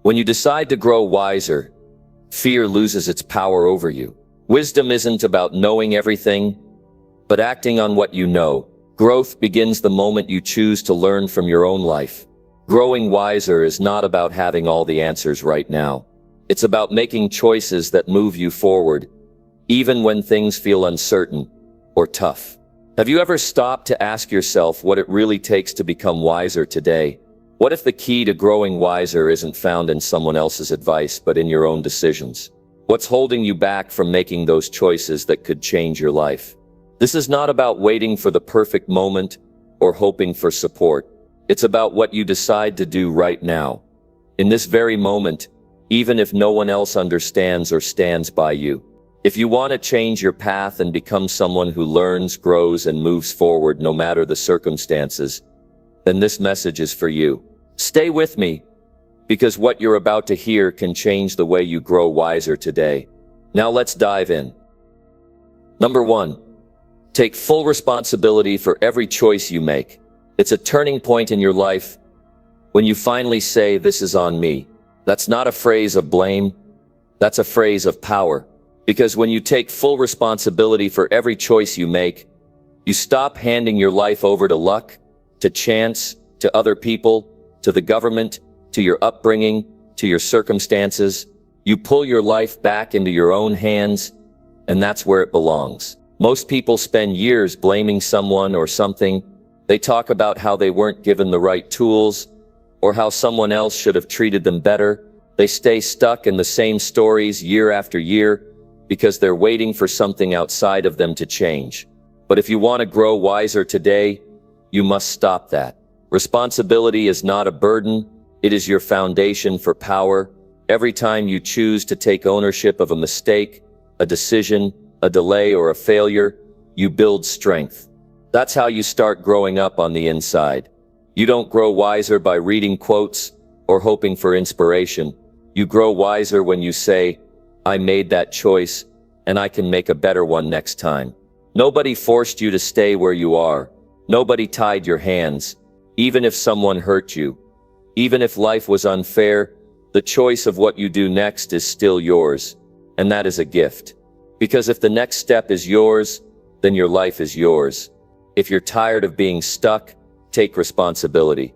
When you decide to grow wiser, fear loses its power over you. Wisdom isn't about knowing everything, but acting on what you know. Growth begins the moment you choose to learn from your own life. Growing wiser is not about having all the answers right now. It's about making choices that move you forward, even when things feel uncertain or tough. Have you ever stopped to ask yourself what it really takes to become wiser today? What if the key to growing wiser isn't found in someone else's advice, but in your own decisions? What's holding you back from making those choices that could change your life? This is not about waiting for the perfect moment or hoping for support. It's about what you decide to do right now, in this very moment, even if no one else understands or stands by you. If you want to change your path and become someone who learns, grows, and moves forward no matter the circumstances, then this message is for you. Stay with me, because what you're about to hear can change the way you grow wiser today. Now let's dive in. Number 1, take full responsibility for every choice you make. It's a turning point in your life when you finally say, "This is on me." That's not a phrase of blame, that's a phrase of power. Because when you take full responsibility for every choice you make, you stop handing your life over to luck, to chance, to other people, to the government, to your upbringing, to your circumstances. You pull your life back into your own hands, and that's where it belongs. Most people spend years blaming someone or something. They talk about how they weren't given the right tools, or how someone else should have treated them better. They stay stuck in the same stories year after year, because they're waiting for something outside of them to change. But if you want to grow wiser today, you must stop that. Responsibility is not a burden, it is your foundation for power. Every time you choose to take ownership of a mistake, a decision, a delay, or a failure, you build strength. That's how you start growing up on the inside. You don't grow wiser by reading quotes or hoping for inspiration. You grow wiser when you say, "I made that choice, and I can make a better one next time." Nobody forced you to stay where you are. Nobody tied your hands. Even if someone hurt you, even if life was unfair, the choice of what you do next is still yours. And that is a gift. Because if the next step is yours, then your life is yours. If you're tired of being stuck, take responsibility.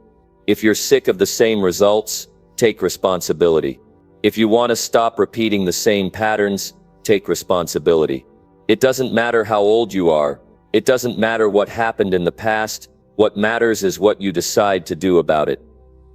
If you're sick of the same results, take responsibility. If you want to stop repeating the same patterns, take responsibility. It doesn't matter how old you are. It doesn't matter what happened in the past. What matters is what you decide to do about it.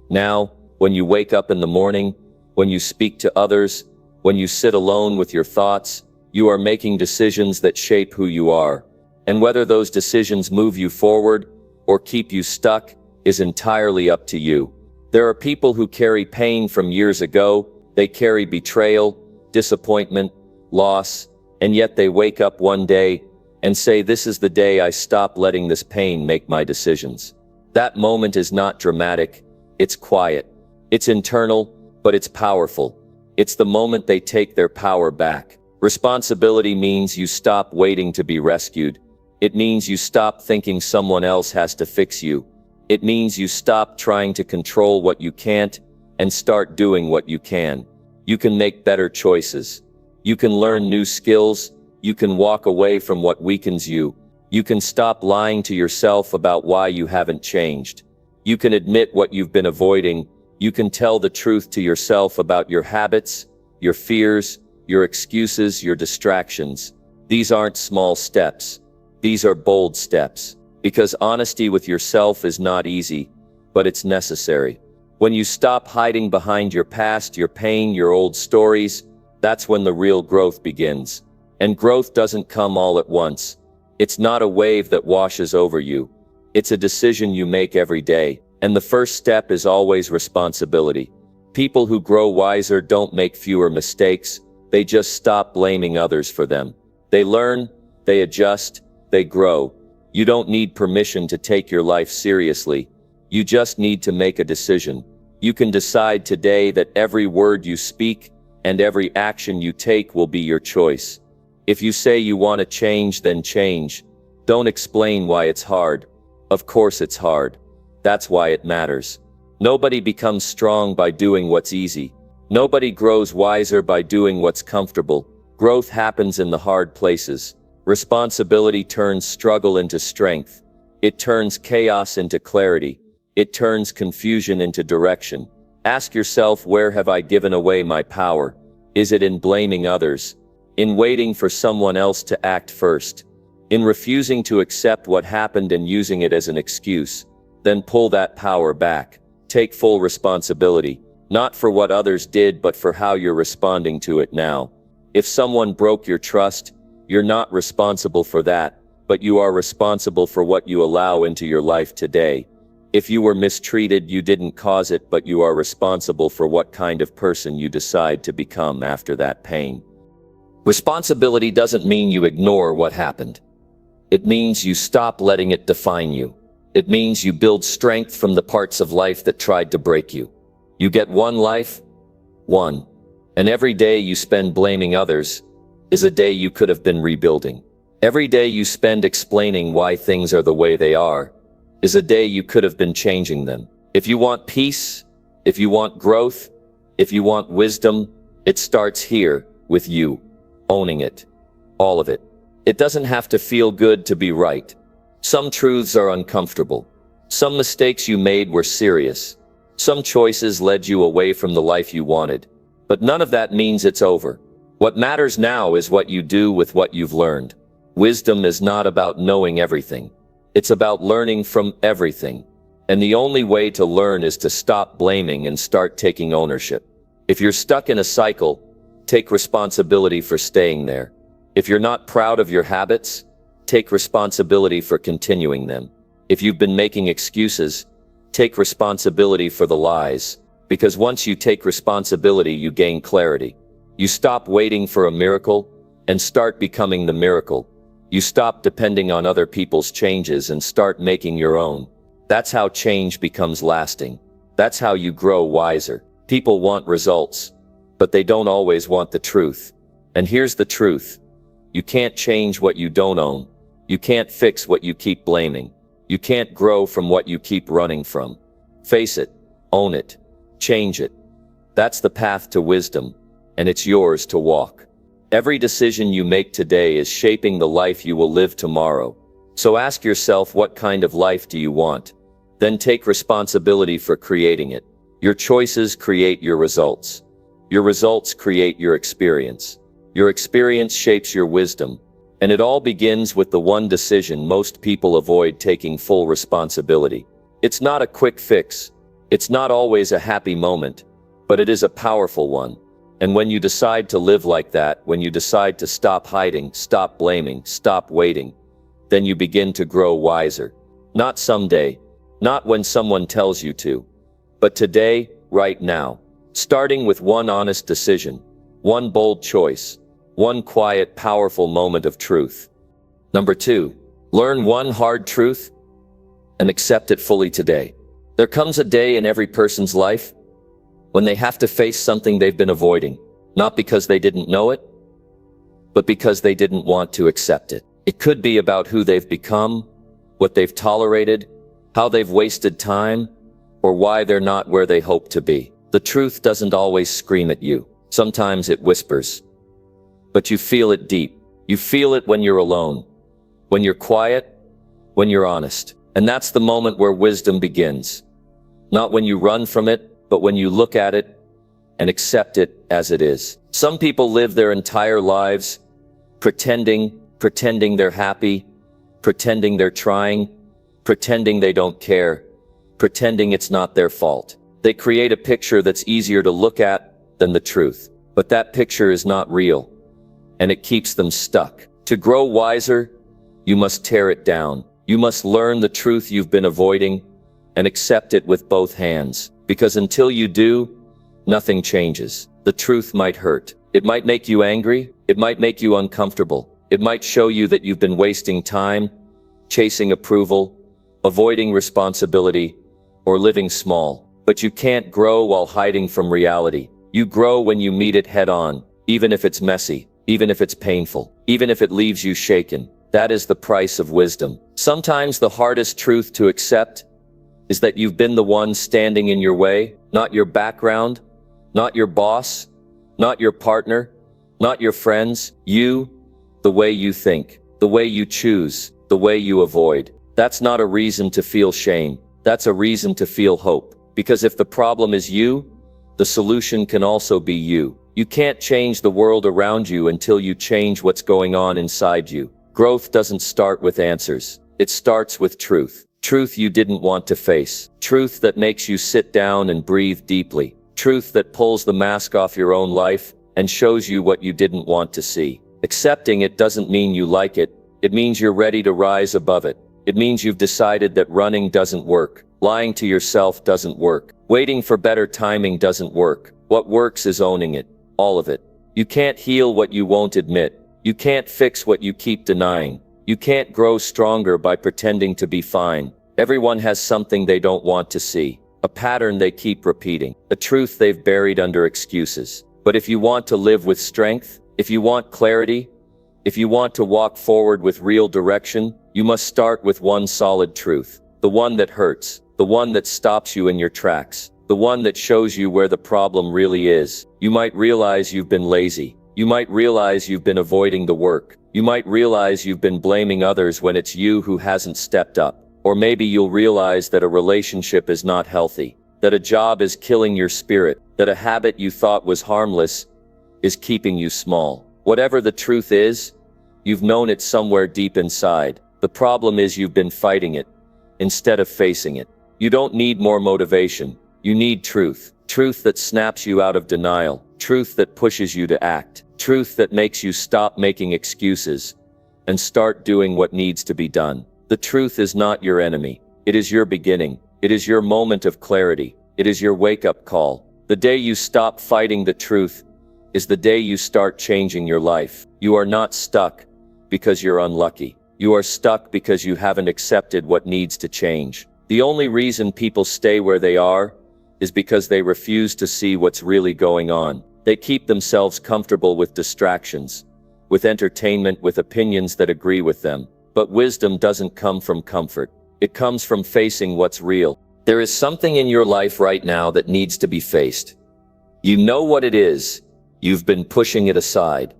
Now, when you wake up in the morning, when you speak to others, when you sit alone with your thoughts, you are making decisions that shape who you are. And whether those decisions move you forward or keep you stuck is entirely up to you. There are people who carry pain from years ago. They carry betrayal, disappointment, loss, and yet they wake up one day and say, "This is the day I stop letting this pain make my decisions." That moment is not dramatic, it's quiet. It's internal, but it's powerful. It's the moment they take their power back. Responsibility means you stop waiting to be rescued. It means you stop thinking someone else has to fix you. It means you stop trying to control what you can't and start doing what you can. You can make better choices. You can learn new skills. You can walk away from what weakens you. You can stop lying to yourself about why you haven't changed. You can admit what you've been avoiding. You can tell the truth to yourself about your habits, your fears, your excuses, your distractions. These aren't small steps. These are bold steps. Because honesty with yourself is not easy, but it's necessary. When you stop hiding behind your past, your pain, your old stories, that's when the real growth begins. And growth doesn't come all at once. It's not a wave that washes over you. It's a decision you make every day. And the first step is always responsibility. People who grow wiser don't make fewer mistakes. They just stop blaming others for them. They learn, they adjust, they grow. You don't need permission to take your life seriously. You just need to make a decision. You can decide today that every word you speak and every action you take will be your choice. If you say you want to change, then change. Don't explain why it's hard. Of course it's hard. That's why it matters. Nobody becomes strong by doing what's easy. Nobody grows wiser by doing what's comfortable. Growth happens in the hard places. Responsibility turns struggle into strength. It turns chaos into clarity. It turns confusion into direction. Ask yourself, where have I given away my power? Is it in blaming others? In waiting for someone else to act first? In refusing to accept what happened and using it as an excuse? Then pull that power back. Take full responsibility, not for what others did, but for how you're responding to it now. If someone broke your trust, you're not responsible for that, but you are responsible for what you allow into your life today. If you were mistreated, you didn't cause it, but you are responsible for what kind of person you decide to become after that pain. Responsibility doesn't mean you ignore what happened. It means you stop letting it define you. It means you build strength from the parts of life that tried to break you. You get one life, one. And every day you spend blaming others is a day you could have been rebuilding. Every day you spend explaining why things are the way they are is a day you could have been changing them. If you want peace, if you want growth, if you want wisdom, it starts here with you, owning it, all of it. It doesn't have to feel good to be right. Some truths are uncomfortable. Some mistakes you made were serious. Some choices led you away from the life you wanted. But none of that means it's over. What matters now is what you do with what you've learned. Wisdom is not about knowing everything. It's about learning from everything. And the only way to learn is to stop blaming and start taking ownership. If you're stuck in a cycle, take responsibility for staying there. If you're not proud of your habits, take responsibility for continuing them. If you've been making excuses, take responsibility for the lies. Because once you take responsibility, you gain clarity. You stop waiting for a miracle and start becoming the miracle. You stop depending on other people's changes and start making your own. That's how change becomes lasting. That's how you grow wiser. People want results, but they don't always want the truth. And here's the truth. You can't change what you don't own. You can't fix what you keep blaming. You can't grow from what you keep running from. Face it, own it, change it. That's the path to wisdom, and it's yours to walk. Every decision you make today is shaping the life you will live tomorrow. So ask yourself, what kind of life do you want? Then take responsibility for creating it. Your choices create your results. Your results create your experience. Your experience shapes your wisdom. And it all begins with the one decision most people avoid taking full responsibility. It's not a quick fix. It's not always a happy moment, but it is a powerful one. And when you decide to live like that, when you decide to stop hiding, stop blaming, stop waiting, then you begin to grow wiser. Not someday, not when someone tells you to, but today, right now. Starting with one honest decision, one bold choice, one quiet, powerful moment of truth. Number 2, learn one hard truth and accept it fully today. There comes a day in every person's life when they have to face something they've been avoiding, not because they didn't know it, but because they didn't want to accept it. It could be about who they've become, what they've tolerated, how they've wasted time, or why they're not where they hope to be. The truth doesn't always scream at you. Sometimes it whispers. But you feel it deep. You feel it when you're alone, when you're quiet, when you're honest. And that's the moment where wisdom begins. Not when you run from it, but when you look at it and accept it as it is. Some people live their entire lives pretending they're happy, pretending they're trying, pretending they don't care, pretending it's not their fault. They create a picture that's easier to look at than the truth. But that picture is not real, and it keeps them stuck. To grow wiser, you must tear it down. You must learn the truth you've been avoiding and accept it with both hands. Because until you do, nothing changes. The truth might hurt. It might make you angry. It might make you uncomfortable. It might show you that you've been wasting time, chasing approval, avoiding responsibility, or living small. But you can't grow while hiding from reality. You grow when you meet it head on, even if it's messy, even if it's painful, even if it leaves you shaken. That is the price of wisdom. Sometimes the hardest truth to accept is that you've been the one standing in your way, not your background, not your boss, not your partner, not your friends. You, the way you think, the way you choose, the way you avoid. That's not a reason to feel shame. That's a reason to feel hope. Because if the problem is you, the solution can also be you. You can't change the world around you until you change what's going on inside you. Growth doesn't start with answers. It starts with truth. Truth you didn't want to face. Truth that makes you sit down and breathe deeply. Truth that pulls the mask off your own life and shows you what you didn't want to see. Accepting it doesn't mean you like it. It means you're ready to rise above it. It means you've decided that running doesn't work. Lying to yourself doesn't work. Waiting for better timing doesn't work. What works is owning it. All of it. You can't heal what you won't admit. You can't fix what you keep denying. You can't grow stronger by pretending to be fine. Everyone has something they don't want to see. A pattern they keep repeating. A truth they've buried under excuses. But if you want to live with strength, if you want clarity, if you want to walk forward with real direction, you must start with one solid truth. The one that hurts. The one that stops you in your tracks. The one that shows you where the problem really is. You might realize you've been lazy. You might realize you've been avoiding the work. You might realize you've been blaming others when it's you who hasn't stepped up. Or maybe you'll realize that a relationship is not healthy, that a job is killing your spirit, that a habit you thought was harmless is keeping you small. Whatever the truth is, you've known it somewhere deep inside. The problem is you've been fighting it instead of facing it. You don't need more motivation. You need truth. Truth that snaps you out of denial. Truth that pushes you to act. Truth that makes you stop making excuses and start doing what needs to be done. The truth is not your enemy. It is your beginning. It is your moment of clarity. It is your wake-up call. The day you stop fighting the truth is the day you start changing your life. You are not stuck because you're unlucky. You are stuck because you haven't accepted what needs to change. The only reason people stay where they are is because they refuse to see what's really going on. They keep themselves comfortable with distractions, with entertainment, with opinions that agree with them. But wisdom doesn't come from comfort. It comes from facing what's real. There is something in your life right now that needs to be faced. You know what it is. You've been pushing it aside.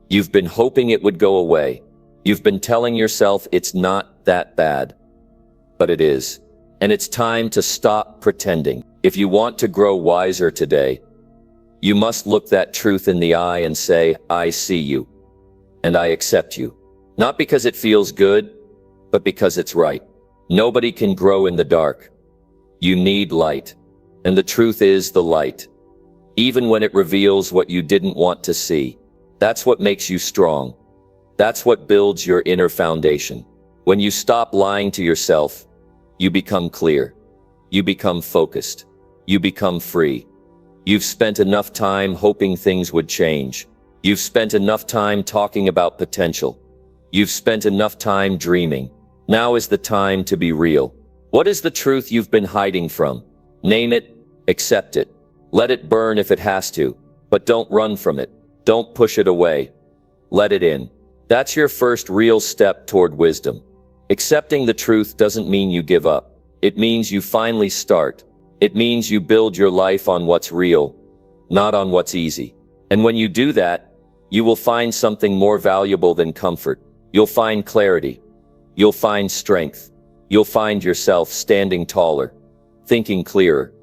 You've been hoping it would go away. You've been telling yourself it's not that bad. But it is. And it's time to stop pretending. If you want to grow wiser today, you must look that truth in the eye and say, I see you. And I accept you. Not because it feels good, but because it's right. Nobody can grow in the dark. You need light. And the truth is the light. Even when it reveals what you didn't want to see. That's what makes you strong. That's what builds your inner foundation. When you stop lying to yourself, you become clear. You become focused. You become free. You've spent enough time hoping things would change. You've spent enough time talking about potential. You've spent enough time dreaming. Now is the time to be real. What is the truth you've been hiding from? Name it, accept it. Let it burn if it has to, but don't run from it. Don't push it away. Let it in. That's your first real step toward wisdom. Accepting the truth doesn't mean you give up. It means you finally start. It means you build your life on what's real, not on what's easy. And when you do that, you will find something more valuable than comfort. You'll find clarity. You'll find strength. You'll find yourself standing taller, thinking clearer,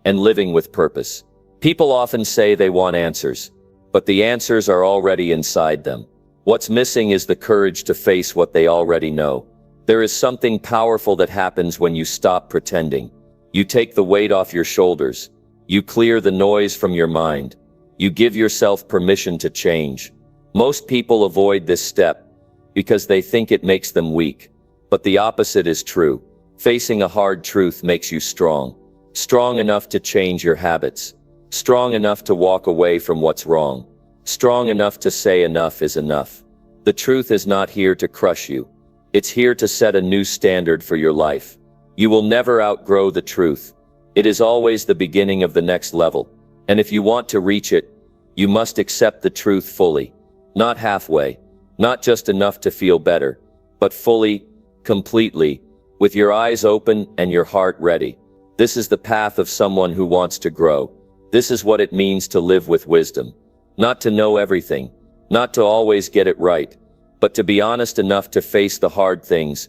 and living with purpose. People often say they want answers, but the answers are already inside them. What's missing is the courage to face what they already know. There is something powerful that happens when you stop pretending. You take the weight off your shoulders. You clear the noise from your mind. You give yourself permission to change. Most people avoid this step because they think it makes them weak. But the opposite is true. Facing a hard truth makes you strong. Strong enough to change your habits. Strong enough to walk away from what's wrong. Strong enough to say enough is enough. The truth is not here to crush you. It's here to set a new standard for your life. You will never outgrow the truth. It is always the beginning of the next level. And if you want to reach it, you must accept the truth fully. Not halfway. Not just enough to feel better. But fully, completely, with your eyes open and your heart ready. This is the path of someone who wants to grow. This is what it means to live with wisdom. Not to know everything, not to always get it right, but to be honest enough to face the hard things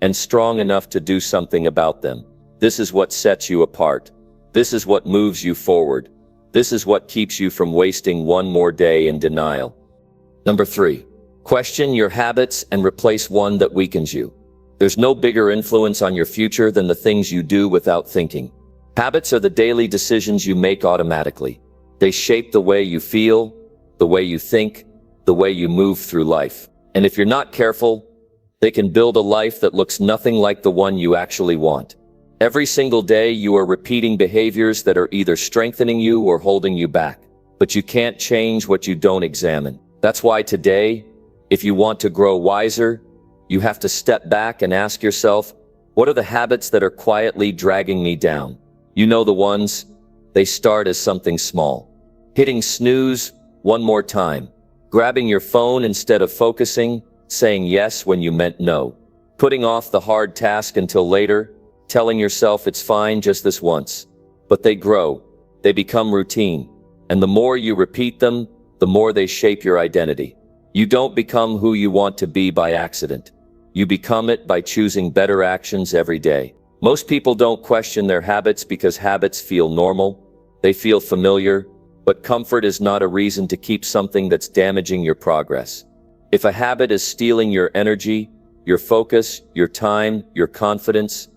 and strong enough to do something about them. This is what sets you apart. This is what moves you forward. This is what keeps you from wasting one more day in denial. Number 3. Question your habits and replace one that weakens you. There's no bigger influence on your future than the things you do without thinking. Habits are the daily decisions you make automatically. They shape the way you feel, the way you think, the way you move through life. And if you're not careful, they can build a life that looks nothing like the one you actually want. Every single day you are repeating behaviors that are either strengthening you or holding you back. But you can't change what you don't examine. That's why today, if you want to grow wiser, you have to step back and ask yourself, what are the habits that are quietly dragging me down? You know the ones. They start as something small. Hitting snooze one more time. Grabbing your phone instead of focusing, saying yes when you meant no. Putting off the hard task until later, telling yourself it's fine just this once. But they grow. They become routine. And the more you repeat them, the more they shape your identity. You don't become who you want to be by accident. You become it by choosing better actions every day. Most people don't question their habits because habits feel normal. They feel familiar, but comfort is not a reason to keep something that's damaging your progress. If a habit is stealing your energy, your focus, your time, your confidence,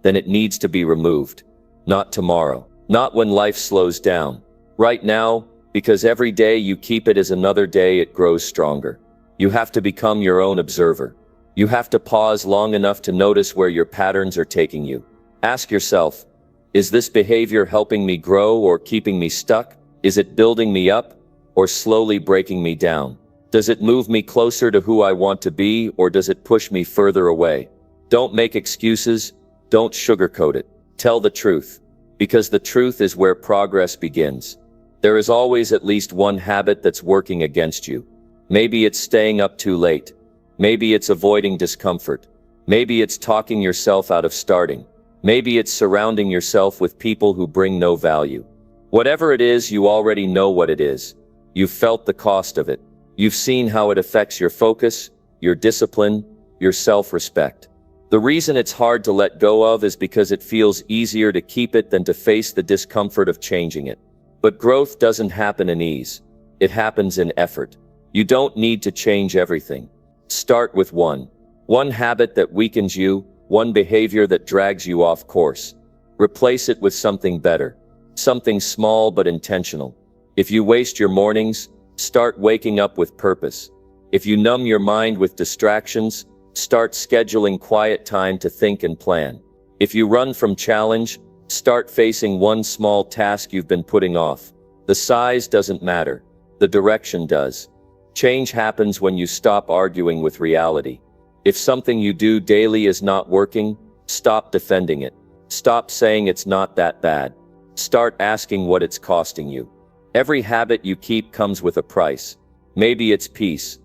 then it needs to be removed. Not tomorrow. Not when life slows down. Right now, because every day you keep it as another day it grows stronger. You have to become your own observer. You have to pause long enough to notice where your patterns are taking you. Ask yourself, is this behavior helping me grow or keeping me stuck? Is it building me up or slowly breaking me down? Does it move me closer to who I want to be or does it push me further away? Don't make excuses. Don't sugarcoat it. Tell the truth. Because the truth is where progress begins. There is always at least one habit that's working against you. Maybe it's staying up too late. Maybe it's avoiding discomfort. Maybe it's talking yourself out of starting. Maybe it's surrounding yourself with people who bring no value. Whatever it is, you already know what it is. You've felt the cost of it. You've seen how it affects your focus, your discipline, your self-respect. The reason it's hard to let go of is because it feels easier to keep it than to face the discomfort of changing it. But growth doesn't happen in ease. It happens in effort. You don't need to change everything. Start with one habit that weakens you, one behavior that drags you off course. Replace it with something better, something small but intentional. If you waste your mornings, start waking up with purpose. If you numb your mind with distractions, start scheduling quiet time to think and plan. If you run from challenge, start facing one small task you've been putting off. The size doesn't matter. The direction does. Change happens when you stop arguing with reality. If something you do daily is not working, stop defending it. Stop saying it's not that bad. Start asking what it's costing you. Every habit you keep comes with a price. Maybe it's peace.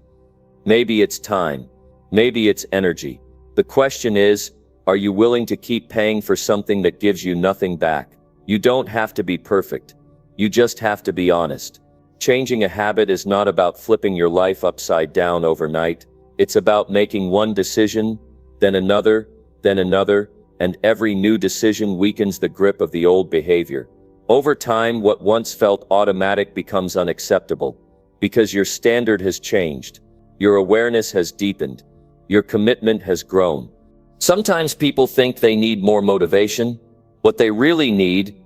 Maybe it's time. Maybe it's energy. The question is, are you willing to keep paying for something that gives you nothing back? You don't have to be perfect. You just have to be honest. Changing a habit is not about flipping your life upside down overnight. It's about making one decision, then another, and every new decision weakens the grip of the old behavior. Over time, what once felt automatic becomes unacceptable, because your standard has changed. Your awareness has deepened. Your commitment has grown. Sometimes people think they need more motivation. What they really need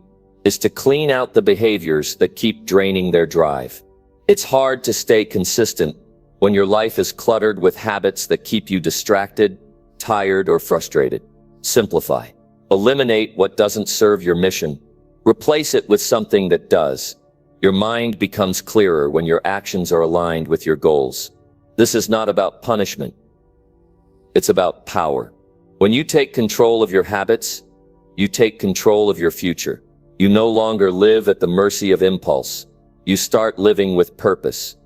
is to clean out the behaviors that keep draining their drive. It's hard to stay consistent when your life is cluttered with habits that keep you distracted, tired, or frustrated. Simplify. Eliminate what doesn't serve your mission. Replace it with something that does. Your mind becomes clearer when your actions are aligned with your goals. This is not about punishment. It's about power. When you take control of your habits, you take control of your future. You no longer live at the mercy of impulse. You start living with purpose.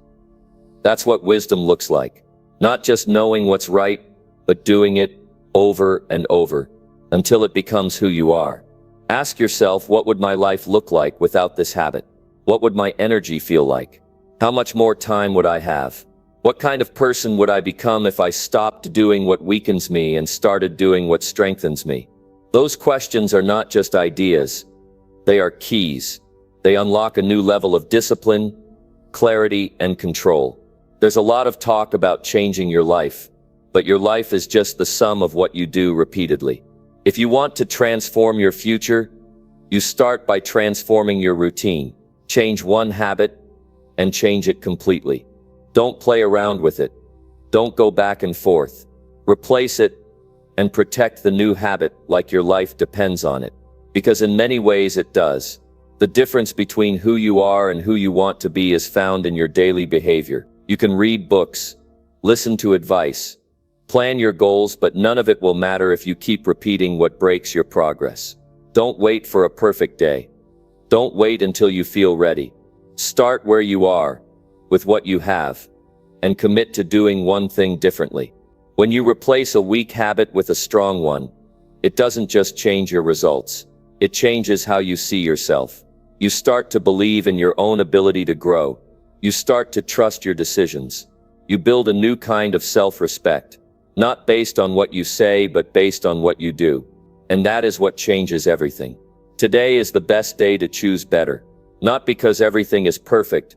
That's what wisdom looks like. Not just knowing what's right, but doing it over and over, until it becomes who you are. Ask yourself, what would my life look like without this habit? What would my energy feel like? How much more time would I have? What kind of person would I become if I stopped doing what weakens me and started doing what strengthens me? Those questions are not just ideas. They are keys. They unlock a new level of discipline, clarity, and control. There's a lot of talk about changing your life, but your life is just the sum of what you do repeatedly. If you want to transform your future, you start by transforming your routine. Change one habit and change it completely. Don't play around with it. Don't go back and forth. Replace it and protect the new habit like your life depends on it. Because in many ways it does. The difference between who you are and who you want to be is found in your daily behavior. You can read books, listen to advice, plan your goals, but none of it will matter if you keep repeating what breaks your progress. Don't wait for a perfect day. Don't wait until you feel ready. Start where you are, with what you have, and commit to doing one thing differently. When you replace a weak habit with a strong one, it doesn't just change your results. It changes how you see yourself. You start to believe in your own ability to grow. You start to trust your decisions. You build a new kind of self-respect, not based on what you say, but based on what you do. And that is what changes everything. Today is the best day to choose better. Not because everything is perfect,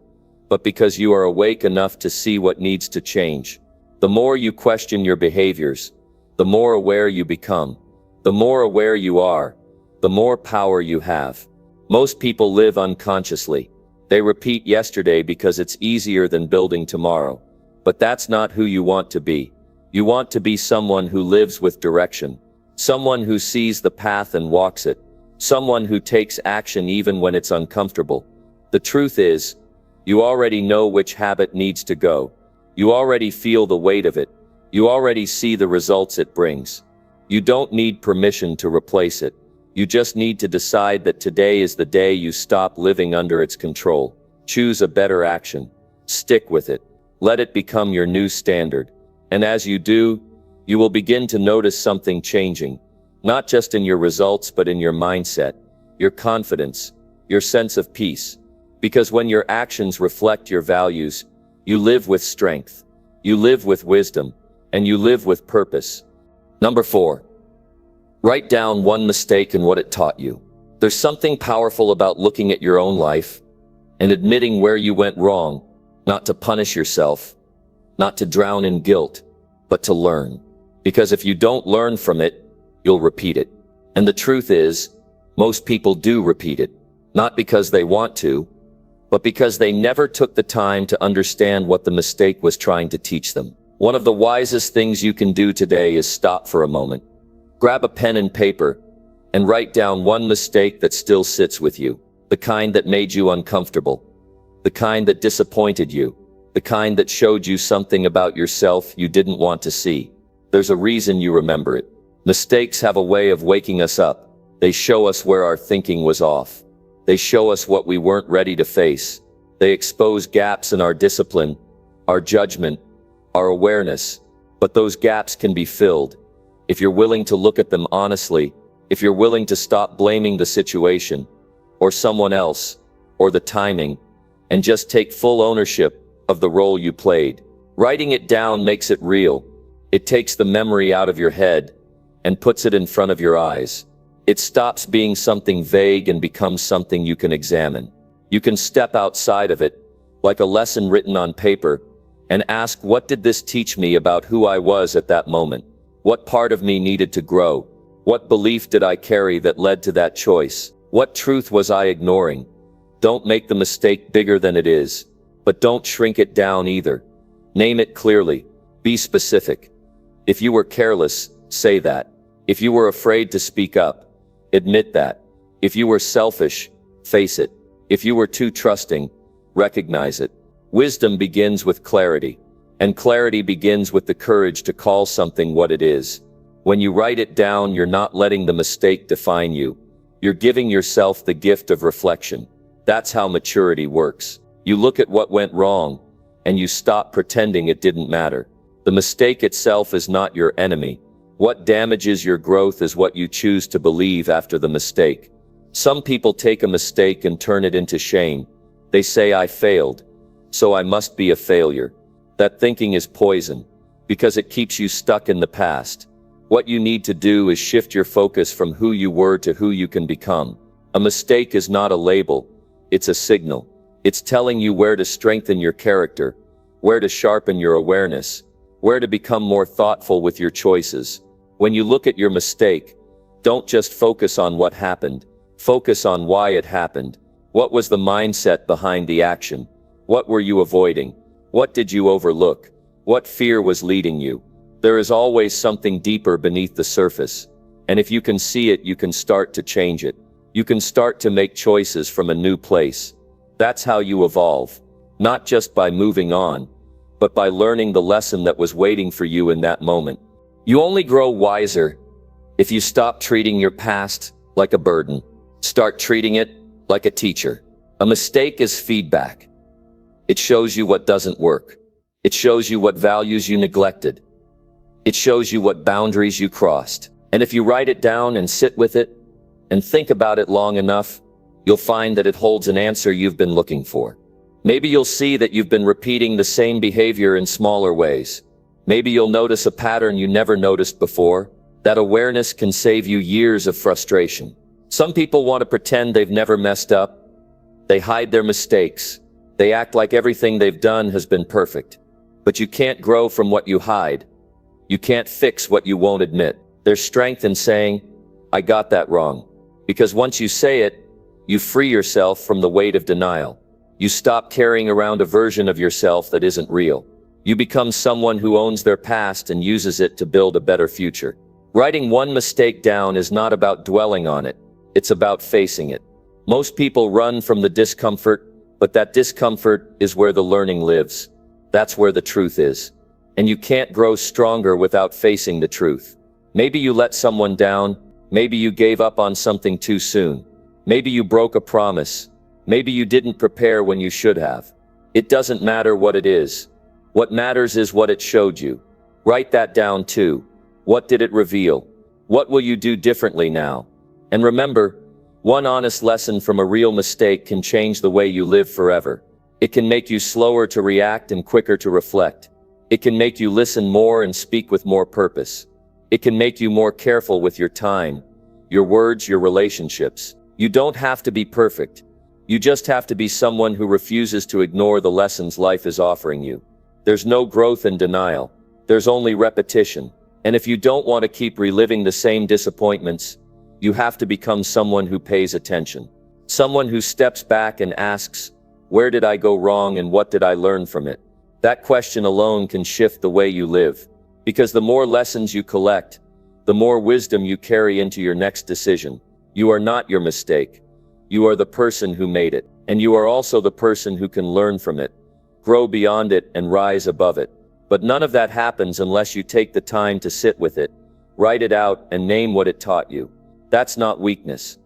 but because you are awake enough to see what needs to change. The more you question your behaviors, the more aware you become. The more aware you are, the more power you have. Most people live unconsciously. They repeat yesterday because it's easier than building tomorrow. But that's not who you want to be. You want to be someone who lives with direction. Someone who sees the path and walks it. Someone who takes action even when it's uncomfortable. The truth is, you already know which habit needs to go. You already feel the weight of it. You already see the results it brings. You don't need permission to replace it. You just need to decide that today is the day you stop living under its control. Choose a better action. Stick with it. Let it become your new standard. And as you do, you will begin to notice something changing. Not just in your results, but in your mindset, your confidence, your sense of peace. Because when your actions reflect your values, you live with strength, you live with wisdom, and you live with purpose. Number 4. Write down one mistake and what it taught you. There's something powerful about looking at your own life and admitting where you went wrong, not to punish yourself, not to drown in guilt, but to learn. Because if you don't learn from it, you'll repeat it. And the truth is, most people do repeat it, not because they want to, but because they never took the time to understand what the mistake was trying to teach them. One of the wisest things you can do today is stop for a moment. Grab a pen and paper and write down one mistake that still sits with you. The kind that made you uncomfortable. The kind that disappointed you. The kind that showed you something about yourself you didn't want to see. There's a reason you remember it. Mistakes have a way of waking us up. They show us where our thinking was off. They show us what we weren't ready to face. They expose gaps in our discipline, our judgment, our awareness. But those gaps can be filled if you're willing to look at them honestly, if you're willing to stop blaming the situation, or someone else, or the timing, and just take full ownership of the role you played. Writing it down makes it real. It takes the memory out of your head and puts it in front of your eyes. It stops being something vague and becomes something you can examine. You can step outside of it, like a lesson written on paper, and ask, what did this teach me about who I was at that moment? What part of me needed to grow? What belief did I carry that led to that choice? What truth was I ignoring? Don't make the mistake bigger than it is, but don't shrink it down either. Name it clearly. Be specific. If you were careless, say that. If you were afraid to speak up, admit that. If you were selfish, face it. If you were too trusting, recognize it. Wisdom begins with clarity, and clarity begins with the courage to call something what it is. When you write it down, you're not letting the mistake define you. You're giving yourself the gift of reflection. That's how maturity works. You look at what went wrong, and you stop pretending it didn't matter. The mistake itself is not your enemy. What damages your growth is what you choose to believe after the mistake. Some people take a mistake and turn it into shame. They say, I failed, so I must be a failure. That thinking is poison, because it keeps you stuck in the past. What you need to do is shift your focus from who you were to who you can become. A mistake is not a label, it's a signal. It's telling you where to strengthen your character, where to sharpen your awareness, where to become more thoughtful with your choices. When you look at your mistake, don't just focus on what happened. Focus on why it happened. What was the mindset behind the action? What were you avoiding? What did you overlook? What fear was leading you? There is always something deeper beneath the surface. And if you can see it, you can start to change it. You can start to make choices from a new place. That's how you evolve. Not just by moving on, but by learning the lesson that was waiting for you in that moment. You only grow wiser if you stop treating your past like a burden. Start treating it like a teacher. A mistake is feedback. It shows you what doesn't work. It shows you what values you neglected. It shows you what boundaries you crossed. And if you write it down and sit with it and think about it long enough, you'll find that it holds an answer you've been looking for. Maybe you'll see that you've been repeating the same behavior in smaller ways. Maybe you'll notice a pattern you never noticed before. That awareness can save you years of frustration. Some people want to pretend they've never messed up. They hide their mistakes. They act like everything they've done has been perfect. But you can't grow from what you hide. You can't fix what you won't admit. There's strength in saying, I got that wrong. Because once you say it, you free yourself from the weight of denial. You stop carrying around a version of yourself that isn't real. You become someone who owns their past and uses it to build a better future. Writing one mistake down is not about dwelling on it. It's about facing it. Most people run from the discomfort, but that discomfort is where the learning lives. That's where the truth is. And you can't grow stronger without facing the truth. Maybe you let someone down. Maybe you gave up on something too soon. Maybe you broke a promise. Maybe you didn't prepare when you should have. It doesn't matter what it is. What matters is what it showed you. Write that down too. What did it reveal? What will you do differently now? And remember, one honest lesson from a real mistake can change the way you live forever. It can make you slower to react and quicker to reflect. It can make you listen more and speak with more purpose. It can make you more careful with your time, your words, your relationships. You don't have to be perfect. You just have to be someone who refuses to ignore the lessons life is offering you. There's no growth in denial. There's only repetition. And if you don't want to keep reliving the same disappointments, you have to become someone who pays attention. Someone who steps back and asks, where did I go wrong and what did I learn from it? That question alone can shift the way you live. Because the more lessons you collect, the more wisdom you carry into your next decision. You are not your mistake. You are the person who made it. And you are also the person who can learn from it, grow beyond it, and rise above it. But none of that happens unless you take the time to sit with it, write it out, and name what it taught you. That's not weakness.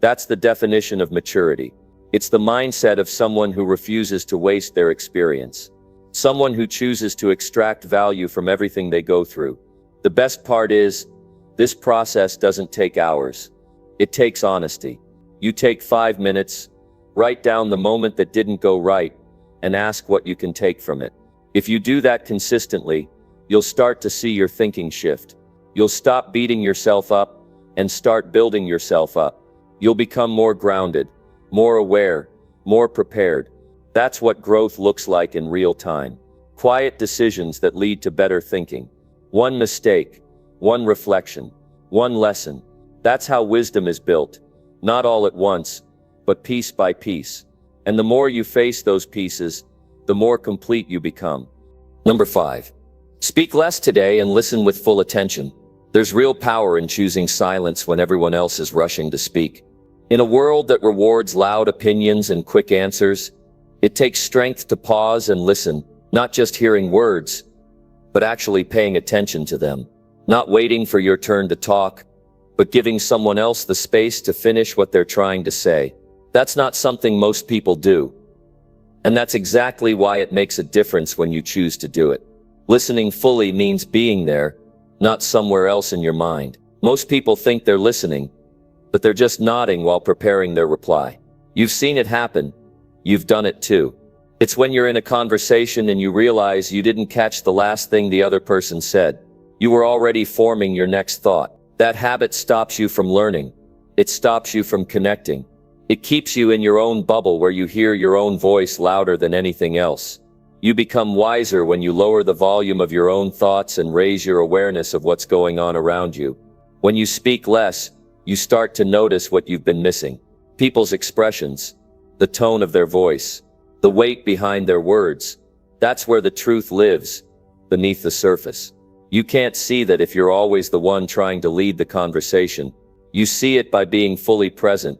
That's the definition of maturity. It's the mindset of someone who refuses to waste their experience. Someone who chooses to extract value from everything they go through. The best part is, this process doesn't take hours. It takes honesty. You take 5 minutes, write down the moment that didn't go right, and ask what you can take from it. If you do that consistently, you'll start to see your thinking shift. You'll stop beating yourself up and start building yourself up. You'll become more grounded, more aware, more prepared. That's what growth looks like in real time. Quiet decisions that lead to better thinking. One mistake, one reflection, one lesson. That's how wisdom is built. Not all at once, but piece by piece. And the more you face those pieces, the more complete you become. Number 5. Speak less today and listen with full attention. There's real power in choosing silence when everyone else is rushing to speak. In a world that rewards loud opinions and quick answers, it takes strength to pause and listen, not just hearing words, but actually paying attention to them. Not waiting for your turn to talk, but giving someone else the space to finish what they're trying to say. That's not something most people do. And that's exactly why it makes a difference when you choose to do it. Listening fully means being there, not somewhere else in your mind. Most people think they're listening, but they're just nodding while preparing their reply. You've seen it happen. You've done it too. It's when you're in a conversation and you realize you didn't catch the last thing the other person said. You were already forming your next thought. That habit stops you from learning. It stops you from connecting. It keeps you in your own bubble where you hear your own voice louder than anything else. You become wiser when you lower the volume of your own thoughts and raise your awareness of what's going on around you. When you speak less, you start to notice what you've been missing. People's expressions, the tone of their voice, the weight behind their words. That's where the truth lives, beneath the surface. You can't see that if you're always the one trying to lead the conversation. You see it by being fully present,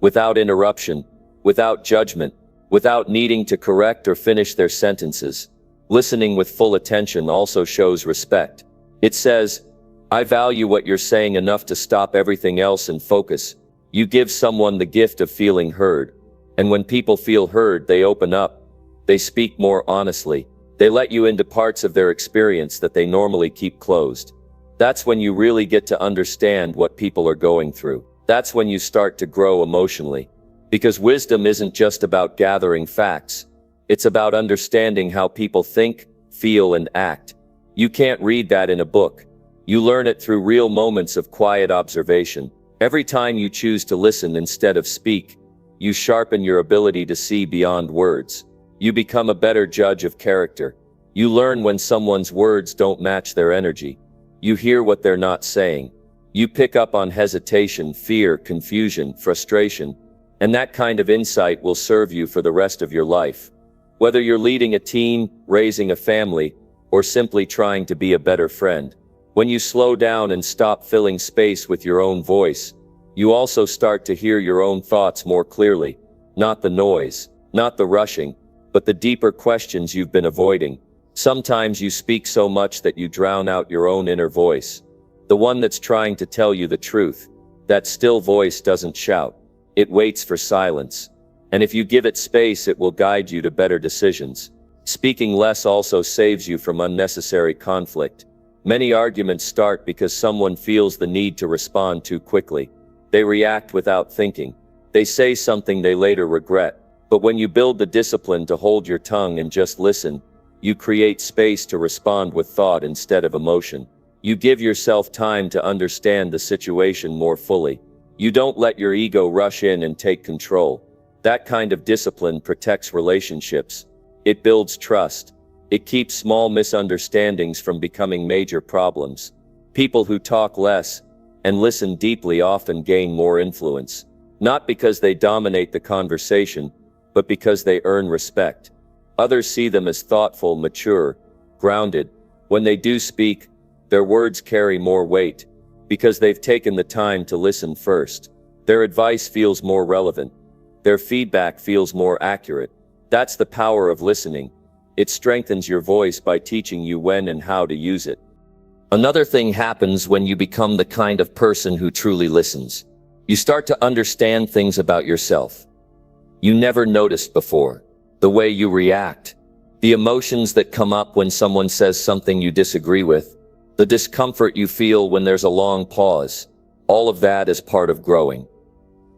without interruption, without judgment, without needing to correct or finish their sentences. Listening with full attention also shows respect. It says, I value what you're saying enough to stop everything else and focus. You give someone the gift of feeling heard. And when people feel heard, they open up. They speak more honestly. They let you into parts of their experience that they normally keep closed. That's when you really get to understand what people are going through. That's when you start to grow emotionally. Because wisdom isn't just about gathering facts. It's about understanding how people think, feel, and act. You can't read that in a book. You learn it through real moments of quiet observation. Every time you choose to listen instead of speak, you sharpen your ability to see beyond words. You become a better judge of character. You learn when someone's words don't match their energy. You hear what they're not saying. You pick up on hesitation, fear, confusion, frustration, and that kind of insight will serve you for the rest of your life. Whether you're leading a team, raising a family, or simply trying to be a better friend. When you slow down and stop filling space with your own voice, you also start to hear your own thoughts more clearly. Not the noise, not the rushing, but the deeper questions you've been avoiding. Sometimes you speak so much that you drown out your own inner voice. The one that's trying to tell you the truth. That still voice doesn't shout. It waits for silence. And if you give it space, it will guide you to better decisions. Speaking less also saves you from unnecessary conflict. Many arguments start because someone feels the need to respond too quickly. They react without thinking. They say something they later regret. But when you build the discipline to hold your tongue and just listen, you create space to respond with thought instead of emotion. You give yourself time to understand the situation more fully. You don't let your ego rush in and take control. That kind of discipline protects relationships. It builds trust. It keeps small misunderstandings from becoming major problems. People who talk less and listen deeply often gain more influence. Not because they dominate the conversation, but because they earn respect. Others see them as thoughtful, mature, grounded. When they do speak, their words carry more weight, because they've taken the time to listen first. Their advice feels more relevant. Their feedback feels more accurate. That's the power of listening. It strengthens your voice by teaching you when and how to use it. Another thing happens when you become the kind of person who truly listens. You start to understand things about yourself you never noticed before. The way you react, the emotions that come up when someone says something you disagree with, the discomfort you feel when there's a long pause. All of that is part of growing.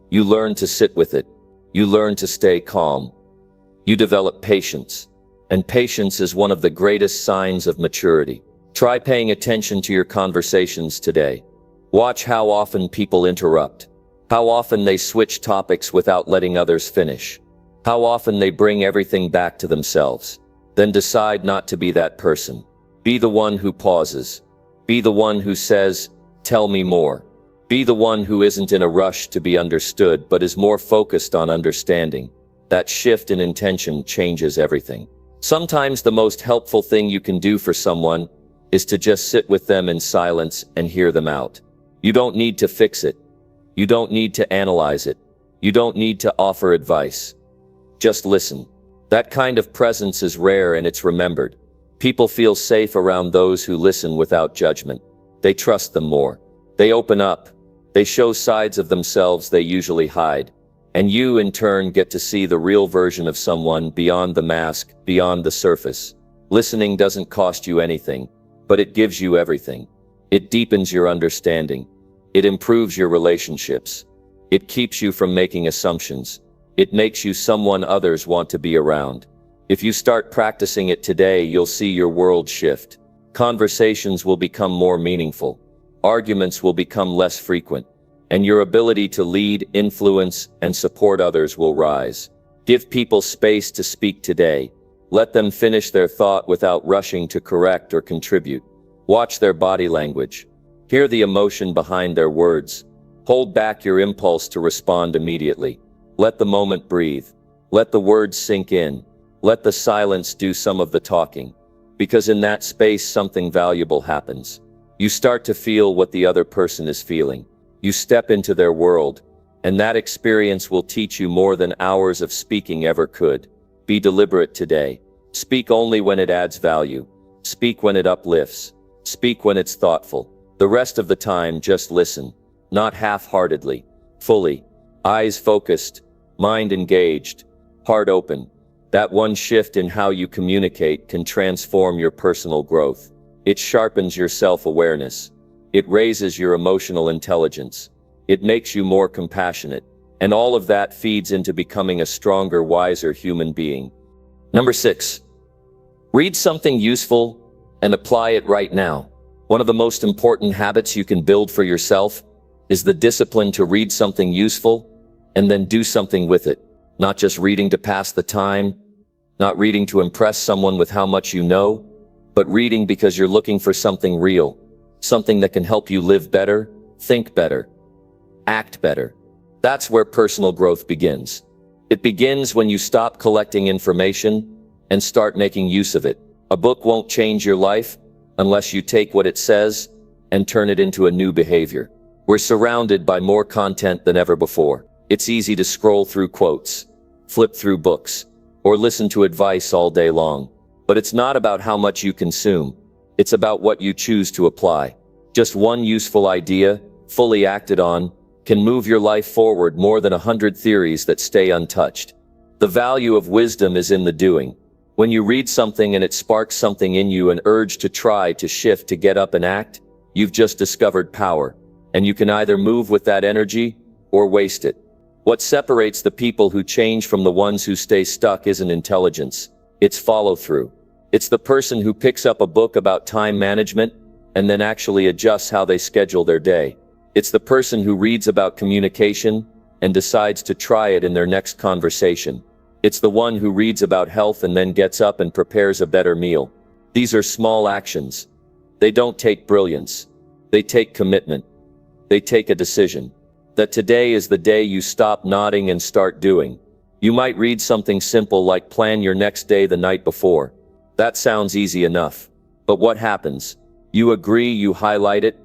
You learn to sit with it. You learn to stay calm. You develop patience. And patience is one of the greatest signs of maturity. Try paying attention to your conversations today. Watch how often people interrupt. How often they switch topics without letting others finish. How often they bring everything back to themselves. Then decide not to be that person. Be the one who pauses. Be the one who says, "Tell me more." Be the one who isn't in a rush to be understood but is more focused on understanding. That shift in intention changes everything. Sometimes the most helpful thing you can do for someone is to just sit with them in silence and hear them out. You don't need to fix it. You don't need to analyze it. You don't need to offer advice. Just listen. That kind of presence is rare and it's remembered. People feel safe around those who listen without judgment. They trust them more. They open up. They show sides of themselves they usually hide. And you, in turn, get to see the real version of someone beyond the mask, beyond the surface. Listening doesn't cost you anything, but it gives you everything. It deepens your understanding. It improves your relationships. It keeps you from making assumptions. It makes you someone others want to be around. If you start practicing it today, you'll see your world shift. Conversations will become more meaningful. Arguments will become less frequent. And your ability to lead, influence, and support others will rise. Give people space to speak today. Let them finish their thought without rushing to correct or contribute. Watch their body language. Hear the emotion behind their words. Hold back your impulse to respond immediately. Let the moment breathe. Let the words sink in. Let the silence do some of the talking. Because in that space, something valuable happens. You start to feel what the other person is feeling. You step into their world, and that experience will teach you more than hours of speaking ever could. Be deliberate today. Speak only when it adds value. Speak when it uplifts. Speak when it's thoughtful. The rest of the time, just listen. Not half-heartedly. Fully. Eyes focused. Mind engaged. Heart open. That one shift in how you communicate can transform your personal growth. It sharpens your self-awareness. It raises your emotional intelligence. It makes you more compassionate. And all of that feeds into becoming a stronger, wiser human being. Number 6. Read something useful and apply it right now. One of the most important habits you can build for yourself is the discipline to read something useful and then do something with it. Not just reading to pass the time, not reading to impress someone with how much you know, but reading because you're looking for something real, something that can help you live better, think better, act better. That's where personal growth begins. It begins when you stop collecting information and start making use of it. A book won't change your life unless you take what it says and turn it into a new behavior. We're surrounded by more content than ever before. It's easy to scroll through quotes, flip through books, or listen to advice all day long. But it's not about how much you consume. It's about what you choose to apply. Just one useful idea, fully acted on, can move your life forward more than 100 theories that stay untouched. The value of wisdom is in the doing. When you read something and it sparks something in you, an urge to try, to shift, to get up and act, you've just discovered power. And you can either move with that energy or waste it. What separates the people who change from the ones who stay stuck isn't intelligence. It's follow-through. It's the person who picks up a book about time management and then actually adjusts how they schedule their day. It's the person who reads about communication and decides to try it in their next conversation. It's the one who reads about health and then gets up and prepares a better meal. These are small actions. They don't take brilliance. They take commitment. They take a decision. That today is the day you stop nodding and start doing. You might read something simple like plan your next day the night before. That sounds easy enough. But what happens? You agree, you highlight it.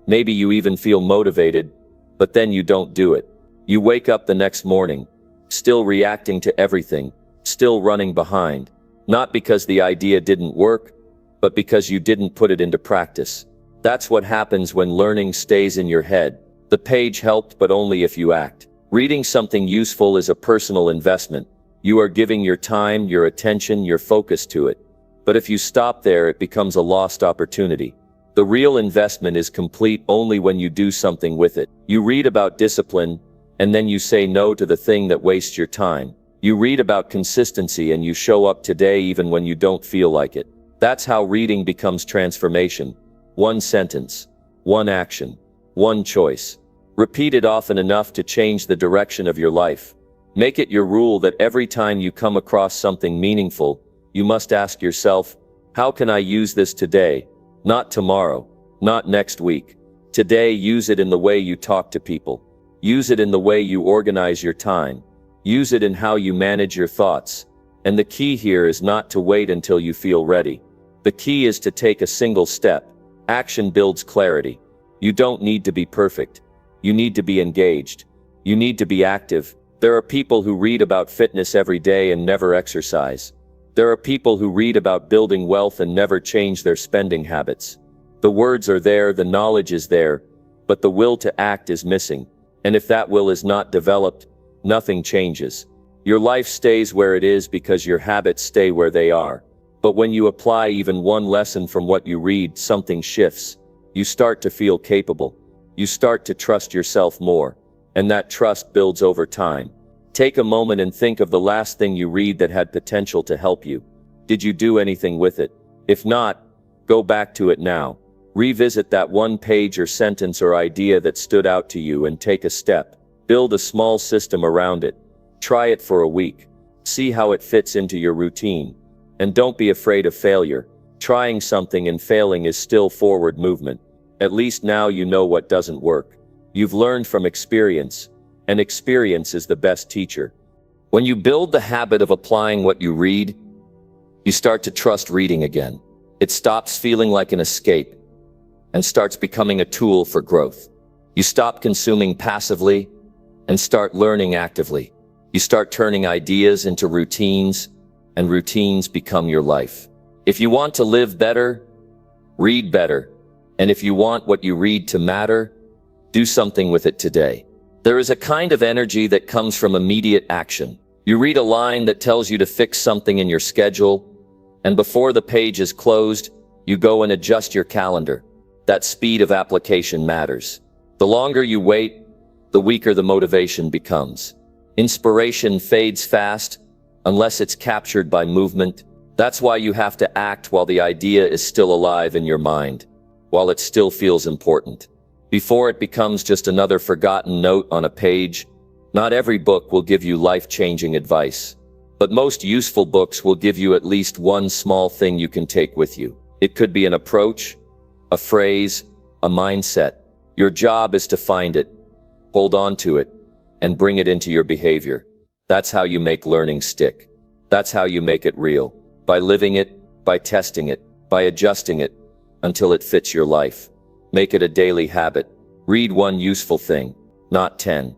Maybe you even feel motivated, but then you don't do it. You wake up the next morning, still reacting to everything, still running behind. Not because the idea didn't work, but because you didn't put it into practice. That's what happens when learning stays in your head. The page helped, but only if you act. Reading something useful is a personal investment. You are giving your time, your attention, your focus to it. But if you stop there, it becomes a lost opportunity. The real investment is complete only when you do something with it. You read about discipline, and then you say no to the thing that wastes your time. You read about consistency and you show up today even when you don't feel like it. That's how reading becomes transformation. One sentence, one action, one choice. Repeat it often enough to change the direction of your life. Make it your rule that every time you come across something meaningful, you must ask yourself, how can I use this today? Not tomorrow, not next week. Today, use it in the way you talk to people. Use it in the way you organize your time. Use it in how you manage your thoughts. And the key here is not to wait until you feel ready. The key is to take a single step. Action builds clarity. You don't need to be perfect. You need to be engaged. You need to be active. There are people who read about fitness every day and never exercise. There are people who read about building wealth and never change their spending habits. The words are there, the knowledge is there, but the will to act is missing. And if that will is not developed, nothing changes. Your life stays where it is because your habits stay where they are. But when you apply even one lesson from what you read, something shifts. you start to feel capable. You start to trust yourself more. And that trust builds over time. Take a moment and think of the last thing you read that had potential to help you. Did you do anything with it? If not, go back to it now. Revisit that one page or sentence or idea that stood out to you and take a step. Build a small system around it. Try it for a week. See how it fits into your routine. And don't be afraid of failure. Trying something and failing is still forward movement. At least now you know what doesn't work. You've learned from experience, and experience is the best teacher. When you build the habit of applying what you read, you start to trust reading again. It stops feeling like an escape and starts becoming a tool for growth. You stop consuming passively and start learning actively. You start turning ideas into routines, and routines become your life. If you want to live better, read better. And if you want what you read to matter, do something with it today. There is a kind of energy that comes from immediate action. You read a line that tells you to fix something in your schedule, and before the page is closed, you go and adjust your calendar. That speed of application matters. The longer you wait, the weaker the motivation becomes. Inspiration fades fast unless it's captured by movement. That's why you have to act while the idea is still alive in your mind, while it still feels important. Before it becomes just another forgotten note on a page. Not every book will give you life-changing advice, but most useful books will give you at least one small thing you can take with you. It could be an approach, a phrase, a mindset. Your job is to find it, hold on to it, and bring it into your behavior. That's how you make learning stick. That's how you make it real. By living it, by testing it, by adjusting it, until it fits your life. Make it a daily habit. Read one useful thing, not 10,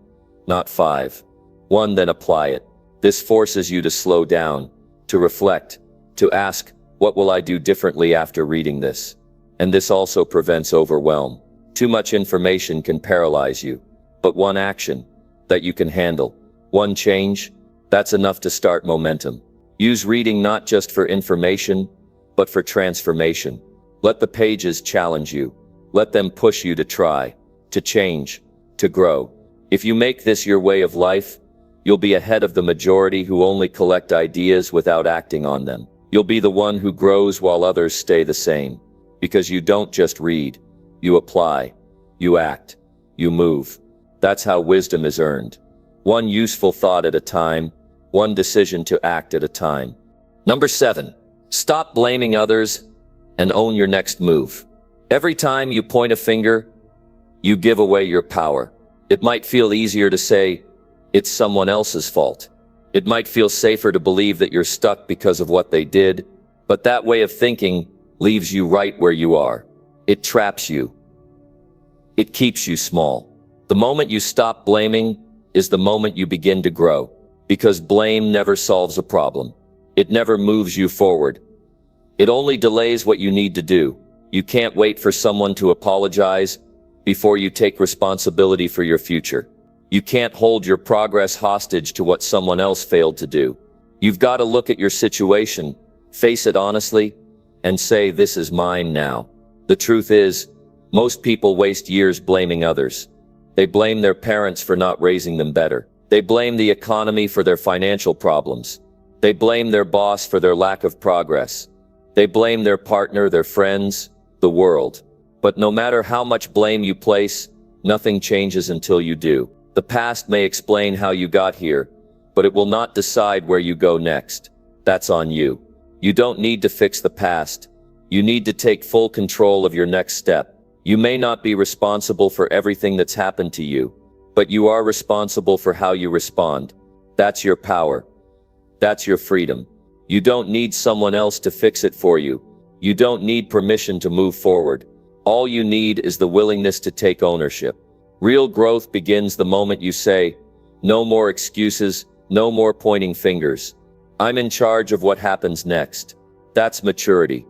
not 5. One, then apply it. This forces you to slow down, to reflect, to ask, what will I do differently after reading this? And this also prevents overwhelm. Too much information can paralyze you. But one action that you can handle, one change, that's enough to start momentum. Use reading not just for information, but for transformation. Let the pages challenge you. Let them push you to try, to change, to grow. If you make this your way of life, you'll be ahead of the majority who only collect ideas without acting on them. You'll be the one who grows while others stay the same. Because you don't just read, you apply, you act, you move. That's how wisdom is earned. One useful thought at a time, one decision to act at a time. Number 7, stop blaming others and own your next move. Every time you point a finger, you give away your power. It might feel easier to say, it's someone else's fault. It might feel safer to believe that you're stuck because of what they did, but that way of thinking leaves you right where you are. It traps you. It keeps you small. The moment you stop blaming is the moment you begin to grow, because blame never solves a problem. It never moves you forward. It only delays what you need to do. You can't wait for someone to apologize before you take responsibility for your future. You can't hold your progress hostage to what someone else failed to do. You've got to look at your situation, face it honestly, and say, this is mine now. The truth is, most people waste years blaming others. They blame their parents for not raising them better. They blame the economy for their financial problems. They blame their boss for their lack of progress. They blame their partner, their friends, the world. But no matter how much blame you place, nothing changes until you do. The past may explain how you got here, but it will not decide where you go next. That's on you. You don't need to fix the past. You need to take full control of your next step. You may not be responsible for everything that's happened to you, but you are responsible for how you respond. That's your power. That's your freedom. You don't need someone else to fix it for you. You don't need permission to move forward. All you need is the willingness to take ownership. Real growth begins the moment you say, no more excuses, no more pointing fingers. I'm in charge of what happens next. That's maturity.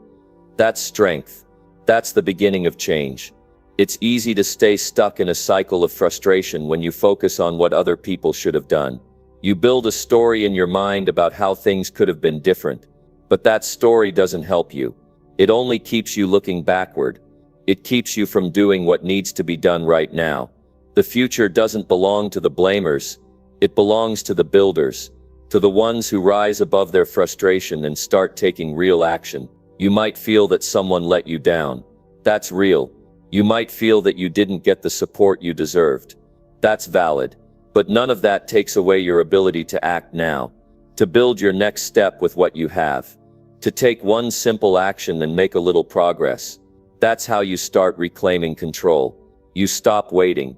That's strength. That's the beginning of change. It's easy to stay stuck in a cycle of frustration when you focus on what other people should have done. You build a story in your mind about how things could have been different, but that story doesn't help you. It only keeps you looking backward. It keeps you from doing what needs to be done right now. The future doesn't belong to the blamers. It belongs to the builders, to the ones who rise above their frustration and start taking real action. You might feel that someone let you down. That's real. You might feel that you didn't get the support you deserved. That's valid. But none of that takes away your ability to act now, to build your next step with what you have, to take one simple action and make a little progress. That's how you start reclaiming control. You stop waiting.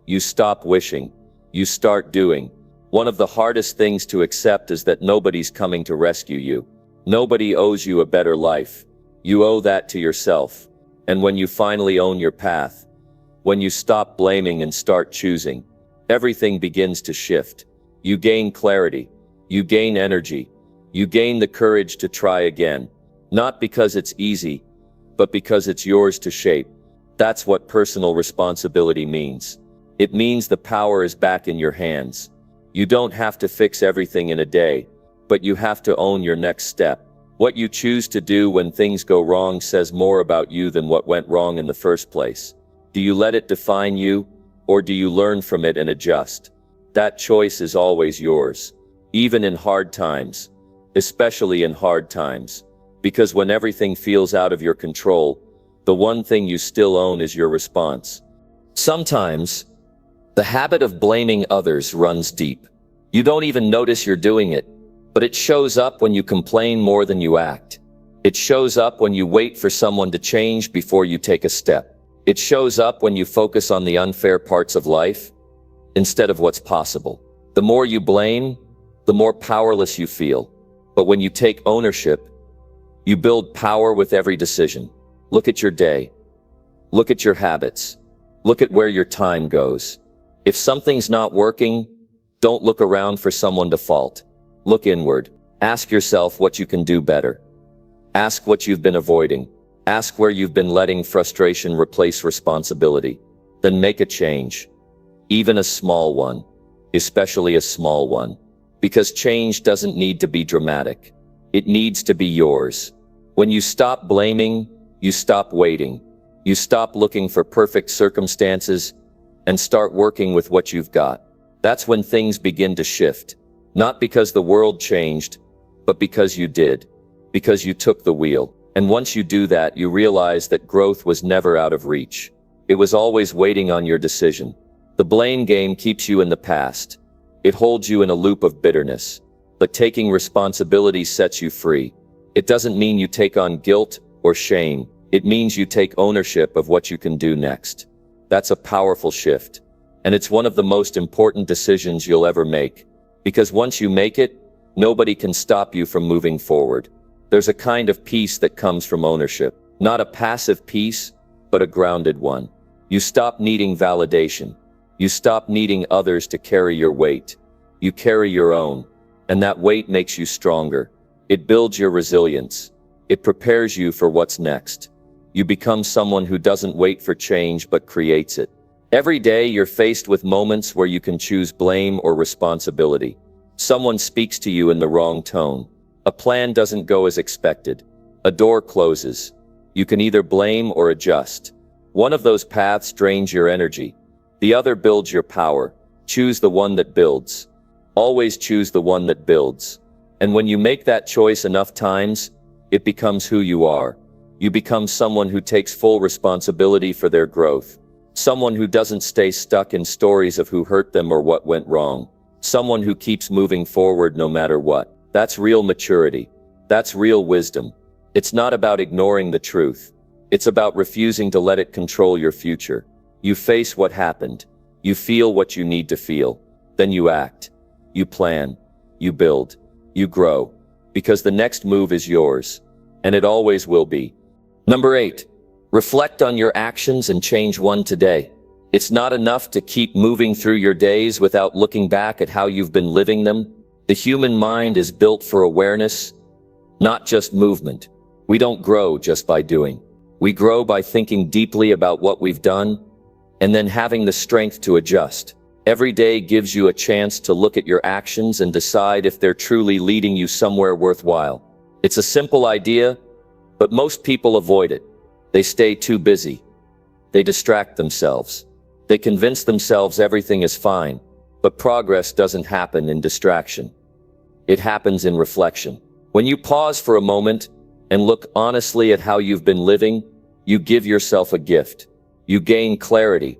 You stop wishing. You start doing. One of the hardest things to accept is that nobody's coming to rescue you. Nobody owes you a better life. You owe that to yourself. And when you finally own your path, when you stop blaming and start choosing, everything begins to shift. You gain clarity. You gain energy. You gain the courage to try again. Not because it's easy, but because it's yours to shape. That's what personal responsibility means. It means the power is back in your hands. You don't have to fix everything in a day, but you have to own your next step. What you choose to do when things go wrong says more about you than what went wrong in the first place. Do you let it define you, or do you learn from it and adjust? That choice is always yours, even in hard times, especially in hard times. Because when everything feels out of your control, the one thing you still own is your response. Sometimes, the habit of blaming others runs deep. You don't even notice you're doing it, but it shows up when you complain more than you act. It shows up when you wait for someone to change before you take a step. It shows up when you focus on the unfair parts of life instead of what's possible. The more you blame, the more powerless you feel. But when you take ownership, you build power with every decision. Look at your day. Look at your habits. Look at where your time goes. If something's not working, don't look around for someone to fault. Look inward. Ask yourself what you can do better. Ask what you've been avoiding. Ask where you've been letting frustration replace responsibility. Then make a change. Even a small one. Especially a small one. Because change doesn't need to be dramatic. It needs to be yours. When you stop blaming, you stop waiting. You stop looking for perfect circumstances and start working with what you've got. That's when things begin to shift. Not because the world changed, but because you did. Because you took the wheel. And once you do that, you realize that growth was never out of reach. It was always waiting on your decision. The blame game keeps you in the past. It holds you in a loop of bitterness. But taking responsibility sets you free. It doesn't mean you take on guilt or shame. It means you take ownership of what you can do next. That's a powerful shift. And it's one of the most important decisions you'll ever make. Because once you make it, nobody can stop you from moving forward. There's a kind of peace that comes from ownership. Not a passive peace, but a grounded one. You stop needing validation. You stop needing others to carry your weight. You carry your own. And that weight makes you stronger. It builds your resilience. It prepares you for what's next. You become someone who doesn't wait for change but creates it. Every day you're faced with moments where you can choose blame or responsibility. Someone speaks to you in the wrong tone. A plan doesn't go as expected. A door closes. You can either blame or adjust. One of those paths drains your energy. The other builds your power. Choose the one that builds. Always choose the one that builds. And when you make that choice enough times, it becomes who you are. You become someone who takes full responsibility for their growth. Someone who doesn't stay stuck in stories of who hurt them or what went wrong. Someone who keeps moving forward no matter what. That's real maturity. That's real wisdom. It's not about ignoring the truth. It's about refusing to let it control your future. You face what happened. You feel what you need to feel. Then you act. You plan. You build. You grow. Because the next move is yours. And it always will be. Number 8. Reflect on your actions and change one today. It's not enough to keep moving through your days without looking back at how you've been living them. The human mind is built for awareness, not just movement. We don't grow just by doing. We grow by thinking deeply about what we've done and then having the strength to adjust. Every day gives you a chance to look at your actions and decide if they're truly leading you somewhere worthwhile. It's a simple idea, but most people avoid it. They stay too busy. They distract themselves. They convince themselves everything is fine, but progress doesn't happen in distraction. It happens in reflection. When you pause for a moment and look honestly at how you've been living, you give yourself a gift. You gain clarity.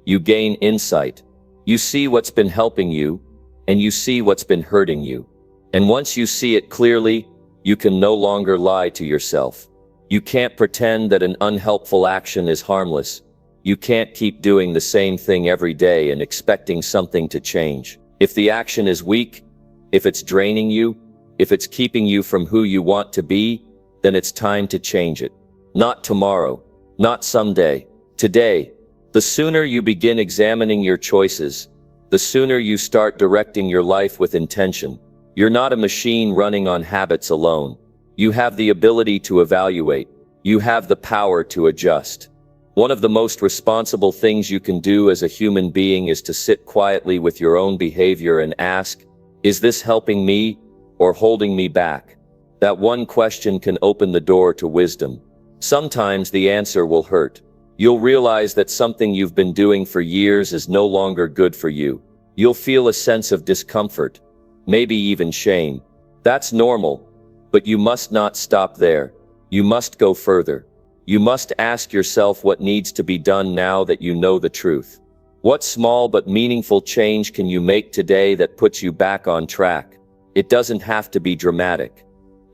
You gain insight. You see what's been helping you, and you see what's been hurting you. And once you see it clearly, you can no longer lie to yourself. You can't pretend that an unhelpful action is harmless. You can't keep doing the same thing every day and expecting something to change. If the action is weak, if it's draining you, if it's keeping you from who you want to be, then it's time to change it. Not tomorrow, not someday, today. The sooner you begin examining your choices, the sooner you start directing your life with intention. You're not a machine running on habits alone. You have the ability to evaluate. You have the power to adjust. One of the most responsible things you can do as a human being is to sit quietly with your own behavior and ask, is this helping me or holding me back? That one question can open the door to wisdom. Sometimes the answer will hurt. You'll realize that something you've been doing for years is no longer good for you. You'll feel a sense of discomfort, maybe even shame. That's normal, but you must not stop there. You must go further. You must ask yourself what needs to be done now that you know the truth. What small but meaningful change can you make today that puts you back on track? It doesn't have to be dramatic.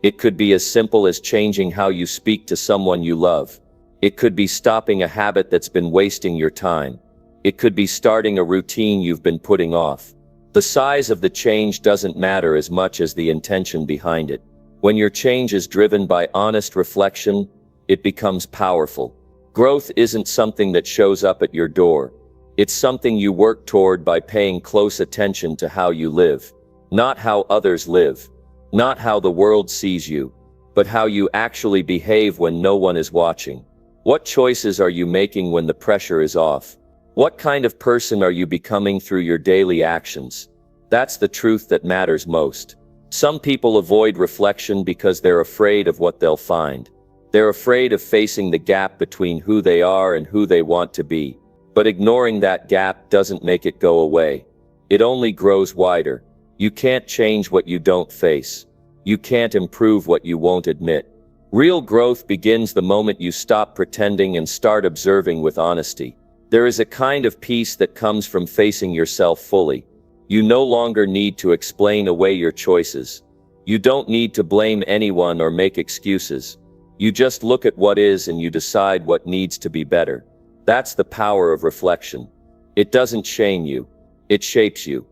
It could be as simple as changing how you speak to someone you love. It could be stopping a habit that's been wasting your time. It could be starting a routine you've been putting off. The size of the change doesn't matter as much as the intention behind it. When your change is driven by honest reflection, it becomes powerful. Growth isn't something that shows up at your door. It's something you work toward by paying close attention to how you live. Not how others live. Not how the world sees you, but how you actually behave when no one is watching. What choices are you making when the pressure is off? What kind of person are you becoming through your daily actions? That's the truth that matters most. Some people avoid reflection because they're afraid of what they'll find. They're afraid of facing the gap between who they are and who they want to be. But ignoring that gap doesn't make it go away. It only grows wider. You can't change what you don't face. You can't improve what you won't admit. Real growth begins the moment you stop pretending and start observing with honesty. There is a kind of peace that comes from facing yourself fully. You no longer need to explain away your choices. You don't need to blame anyone or make excuses. You just look at what is and you decide what needs to be better. That's the power of reflection. It doesn't shame you. It shapes you.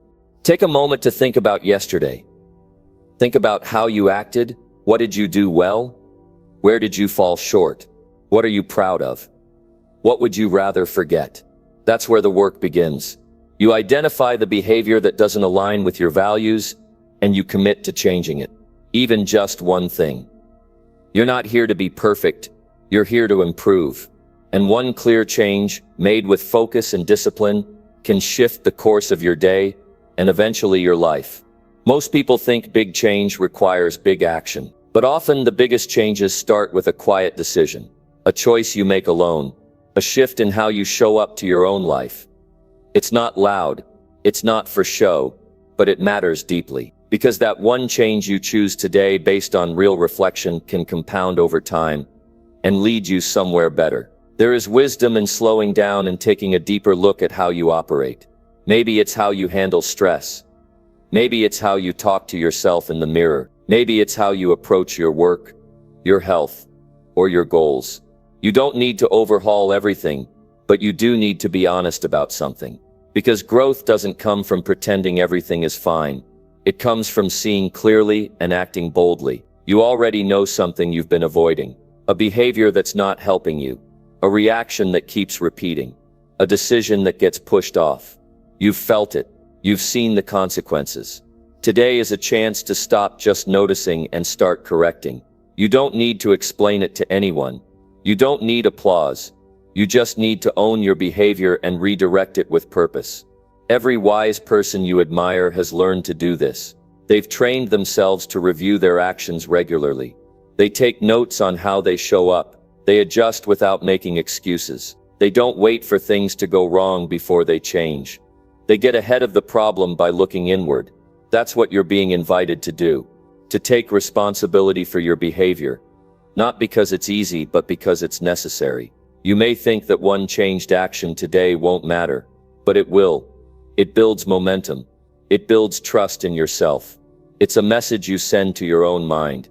Take a moment to think about yesterday. Think about how you acted. What did you do well? Where did you fall short? What are you proud of? What would you rather forget? That's where the work begins. You identify the behavior that doesn't align with your values, and you commit to changing it. Even just one thing. You're not here to be perfect. You're here to improve. And one clear change, made with focus and discipline, can shift the course of your day and eventually your life. Most people think big change requires big action, but often the biggest changes start with a quiet decision, a choice you make alone, a shift in how you show up to your own life. It's not loud, it's not for show, but it matters deeply, because that one change you choose today based on real reflection can compound over time and lead you somewhere better. There is wisdom in slowing down and taking a deeper look at how you operate. Maybe it's how you handle stress. Maybe it's how you talk to yourself in the mirror. Maybe it's how you approach your work, your health, or your goals. You don't need to overhaul everything, but you do need to be honest about something. Because growth doesn't come from pretending everything is fine. It comes from seeing clearly and acting boldly. You already know something you've been avoiding. A behavior that's not helping you. A reaction that keeps repeating. A decision that gets pushed off. You've felt it. You've seen the consequences. Today is a chance to stop just noticing and start correcting. You don't need to explain it to anyone. You don't need applause. You just need to own your behavior and redirect it with purpose. Every wise person you admire has learned to do this. They've trained themselves to review their actions regularly. They take notes on how they show up. They adjust without making excuses. They don't wait for things to go wrong before they change. They get ahead of the problem by looking inward. That's what you're being invited to do. To take responsibility for your behavior. Not because it's easy, but because it's necessary. You may think that one changed action today won't matter, but it will. It builds momentum. It builds trust in yourself. It's a message you send to your own mind.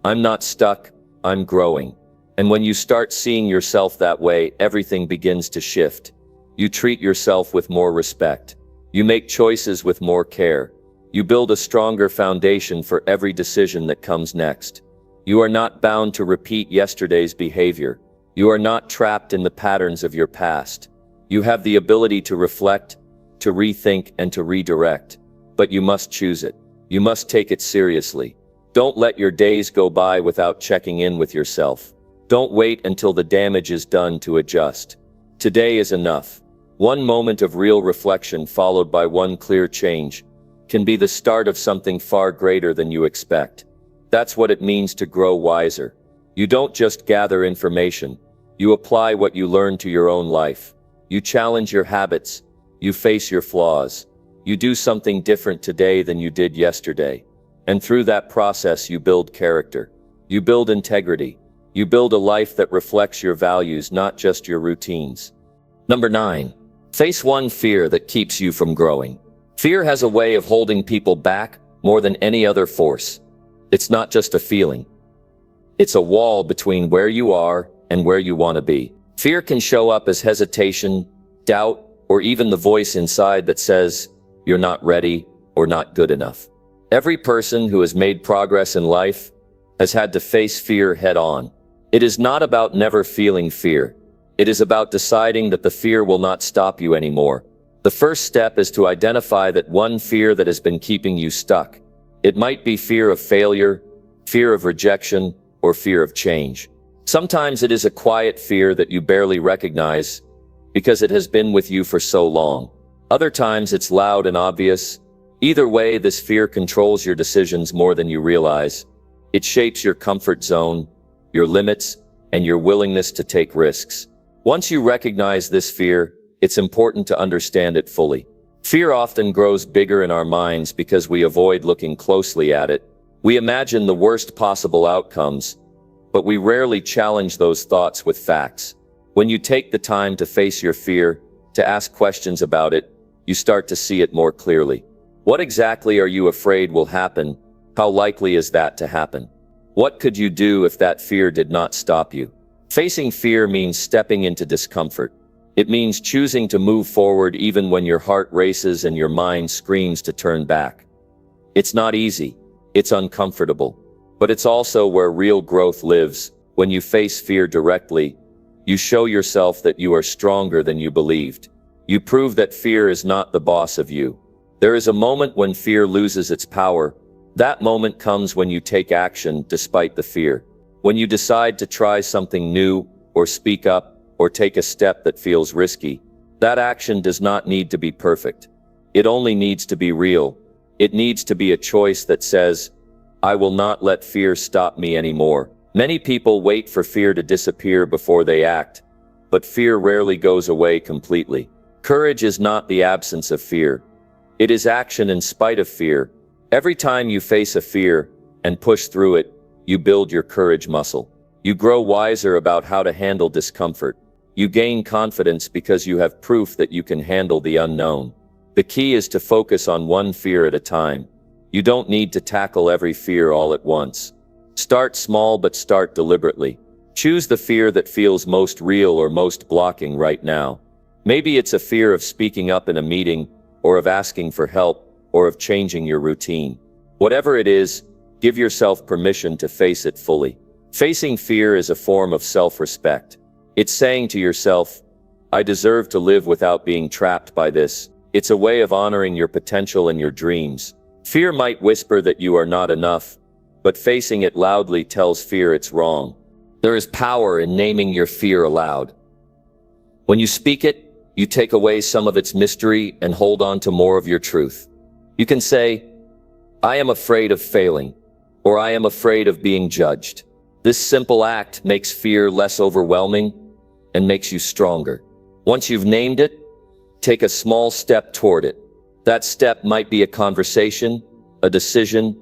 I'm not stuck, I'm growing. And when you start seeing yourself that way, everything begins to shift. You treat yourself with more respect. You make choices with more care. You build a stronger foundation for every decision that comes next. You are not bound to repeat yesterday's behavior. You are not trapped in the patterns of your past. You have the ability to reflect, to rethink, and to redirect. But you must choose it. You must take it seriously. Don't let your days go by without checking in with yourself. Don't wait until the damage is done to adjust. Today is enough. One moment of real reflection followed by one clear change can be the start of something far greater than you expect. That's what it means to grow wiser. You don't just gather information. You apply what you learn to your own life. You challenge your habits. You face your flaws. You do something different today than you did yesterday. And through that process, you build character. You build integrity. You build a life that reflects your values, not just your routines. Number 9. Face one fear that keeps you from growing. Fear has a way of holding people back more than any other force. It's not just a feeling. It's a wall between where you are and where you want to be. Fear can show up as hesitation, doubt, or even the voice inside that says, you're not ready or not good enough. Every person who has made progress in life has had to face fear head on. It is not about never feeling fear. It is about deciding that the fear will not stop you anymore. The first step is to identify that one fear that has been keeping you stuck. It might be fear of failure, fear of rejection, or fear of change. Sometimes it is a quiet fear that you barely recognize because it has been with you for so long. Other times it's loud and obvious. Either way, this fear controls your decisions more than you realize. It shapes your comfort zone, your limits, and your willingness to take risks. Once you recognize this fear, it's important to understand it fully. Fear often grows bigger in our minds because we avoid looking closely at it. We imagine the worst possible outcomes, but we rarely challenge those thoughts with facts. When you take the time to face your fear, to ask questions about it, you start to see it more clearly. What exactly are you afraid will happen? How likely is that to happen? What could you do if that fear did not stop you? Facing fear means stepping into discomfort. It means choosing to move forward even when your heart races and your mind screams to turn back. It's not easy. It's uncomfortable. But it's also where real growth lives. When you face fear directly, you show yourself that you are stronger than you believed. You prove that fear is not the boss of you. There is a moment when fear loses its power. That moment comes when you take action despite the fear. When you decide to try something new, or speak up, or take a step that feels risky. That action does not need to be perfect. It only needs to be real. It needs to be a choice that says, I will not let fear stop me anymore. Many people wait for fear to disappear before they act, but fear rarely goes away completely. Courage is not the absence of fear. It is action in spite of fear. Every time you face a fear and push through it, you build your courage muscle. You grow wiser about how to handle discomfort. You gain confidence because you have proof that you can handle the unknown. The key is to focus on one fear at a time. You don't need to tackle every fear all at once. Start small, but start deliberately. Choose the fear that feels most real or most blocking right now. Maybe it's a fear of speaking up in a meeting, or of asking for help, or of changing your routine. Whatever it is, give yourself permission to face it fully. Facing fear is a form of self-respect. It's saying to yourself, I deserve to live without being trapped by this. It's a way of honoring your potential and your dreams. Fear might whisper that you are not enough, but facing it loudly tells fear it's wrong. There is power in naming your fear aloud. When you speak it, you take away some of its mystery and hold on to more of your truth. You can say, I am afraid of failing, or I am afraid of being judged. This simple act makes fear less overwhelming and makes you stronger. Once you've named it, take a small step toward it. That step might be a conversation, a decision,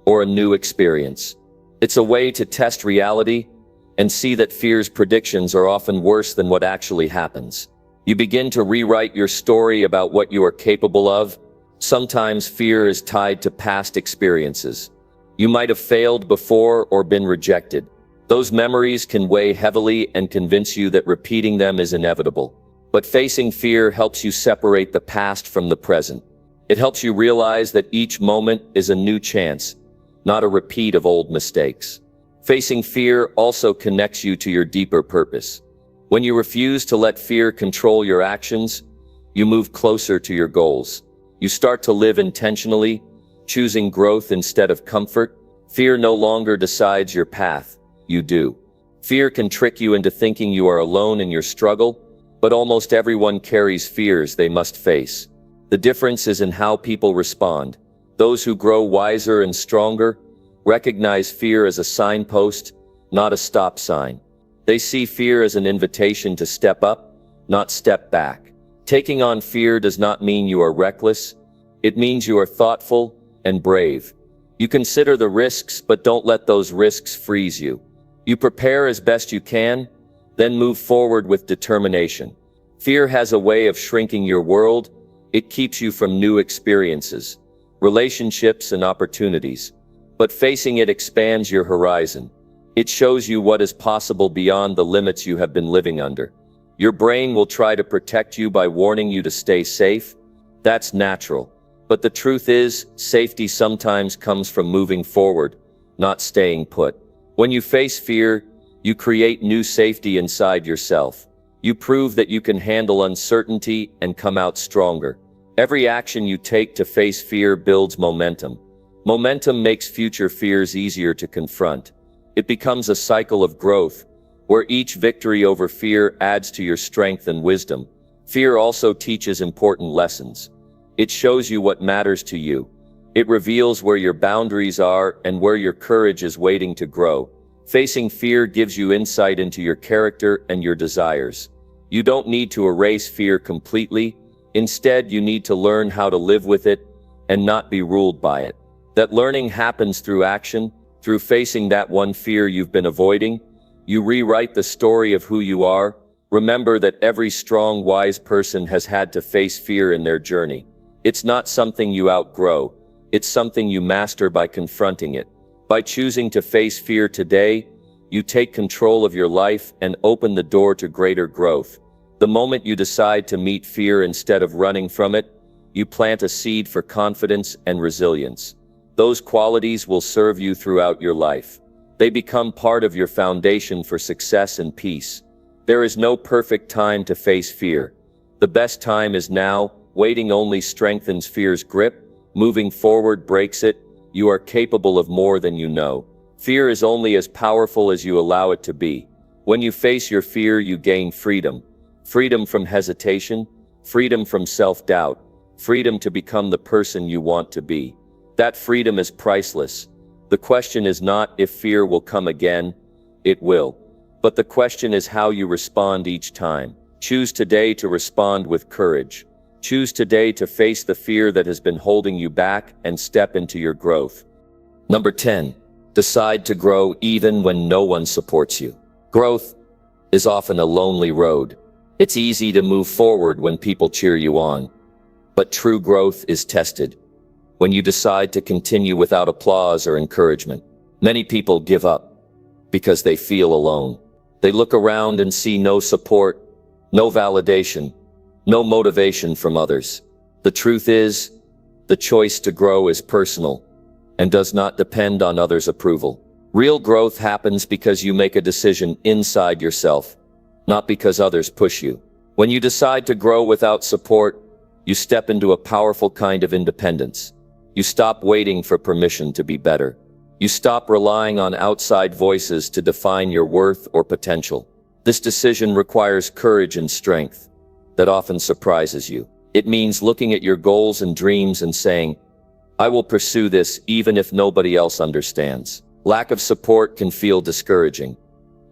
or a new experience. It's a way to test reality and see that fear's predictions are often worse than what actually happens. You begin to rewrite your story about what you are capable of. Sometimes fear is tied to past experiences. You might have failed before or been rejected. Those memories can weigh heavily and convince you that repeating them is inevitable. But facing fear helps you separate the past from the present. It helps you realize that each moment is a new chance, not a repeat of old mistakes. Facing fear also connects you to your deeper purpose. When you refuse to let fear control your actions, you move closer to your goals. You start to live intentionally, choosing growth instead of comfort. Fear no longer decides your path, you do. Fear can trick you into thinking you are alone in your struggle, but almost everyone carries fears they must face. The difference is in how people respond. Those who grow wiser and stronger recognize fear as a signpost, not a stop sign. They see fear as an invitation to step up, not step back. Taking on fear does not mean you are reckless. It means you are thoughtful and brave. You consider the risks, but don't let those risks freeze you. You prepare as best you can, then move forward with determination. Fear has a way of shrinking your world. It keeps you from new experiences, relationships, and opportunities. But facing it expands your horizon. It shows you what is possible beyond the limits you have been living under. Your brain will try to protect you by warning you to stay safe. That's natural. But the truth is, safety sometimes comes from moving forward, not staying put. When you face fear, you create new safety inside yourself. You prove that you can handle uncertainty and come out stronger. Every action you take to face fear builds momentum. Momentum makes future fears easier to confront. It becomes a cycle of growth, where each victory over fear adds to your strength and wisdom. Fear also teaches important lessons. It shows you what matters to you. It reveals where your boundaries are and where your courage is waiting to grow. Facing fear gives you insight into your character and your desires. You don't need to erase fear completely. Instead, you need to learn how to live with it and not be ruled by it. That learning happens through action, through facing that one fear you've been avoiding. You rewrite the story of who you are. Remember that every strong, wise person has had to face fear in their journey. It's not something you outgrow. It's something you master by confronting it. By choosing to face fear today, you take control of your life and open the door to greater growth. The moment you decide to meet fear instead of running from it, you plant a seed for confidence and resilience. Those qualities will serve you throughout your life. They become part of your foundation for success and peace. There is no perfect time to face fear. The best time is now. Waiting only strengthens fear's grip. Moving forward breaks it. You are capable of more than you know. Fear is only as powerful as you allow it to be. When you face your fear, you gain freedom. Freedom from hesitation, freedom from self-doubt, freedom to become the person you want to be. That freedom is priceless. The question is not if fear will come again. It will. But the question is how you respond each time. Choose today to respond with courage. Choose today to face the fear that has been holding you back and step into your growth. Number 10. Decide to grow even when no one supports you. Growth is often a lonely road. It's easy to move forward when people cheer you on. But true growth is tested when you decide to continue without applause or encouragement. Many people give up because they feel alone. They look around and see no support, no validation, no motivation from others. The truth is, the choice to grow is personal and does not depend on others' approval. Real growth happens because you make a decision inside yourself, not because others push you. When you decide to grow without support, you step into a powerful kind of independence. You stop waiting for permission to be better. You stop relying on outside voices to define your worth or potential. This decision requires courage and strength that often surprises you. It means looking at your goals and dreams and saying, I will pursue this even if nobody else understands. Lack of support can feel discouraging.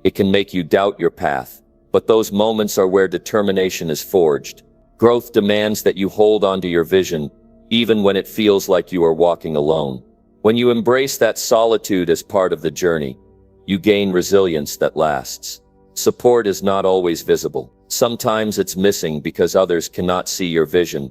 It can make you doubt your path, but those moments are where determination is forged. Growth demands that you hold onto your vision, even when it feels like you are walking alone. When you embrace that solitude as part of the journey, you gain resilience that lasts. Support is not always visible. Sometimes it's missing because others cannot see your vision,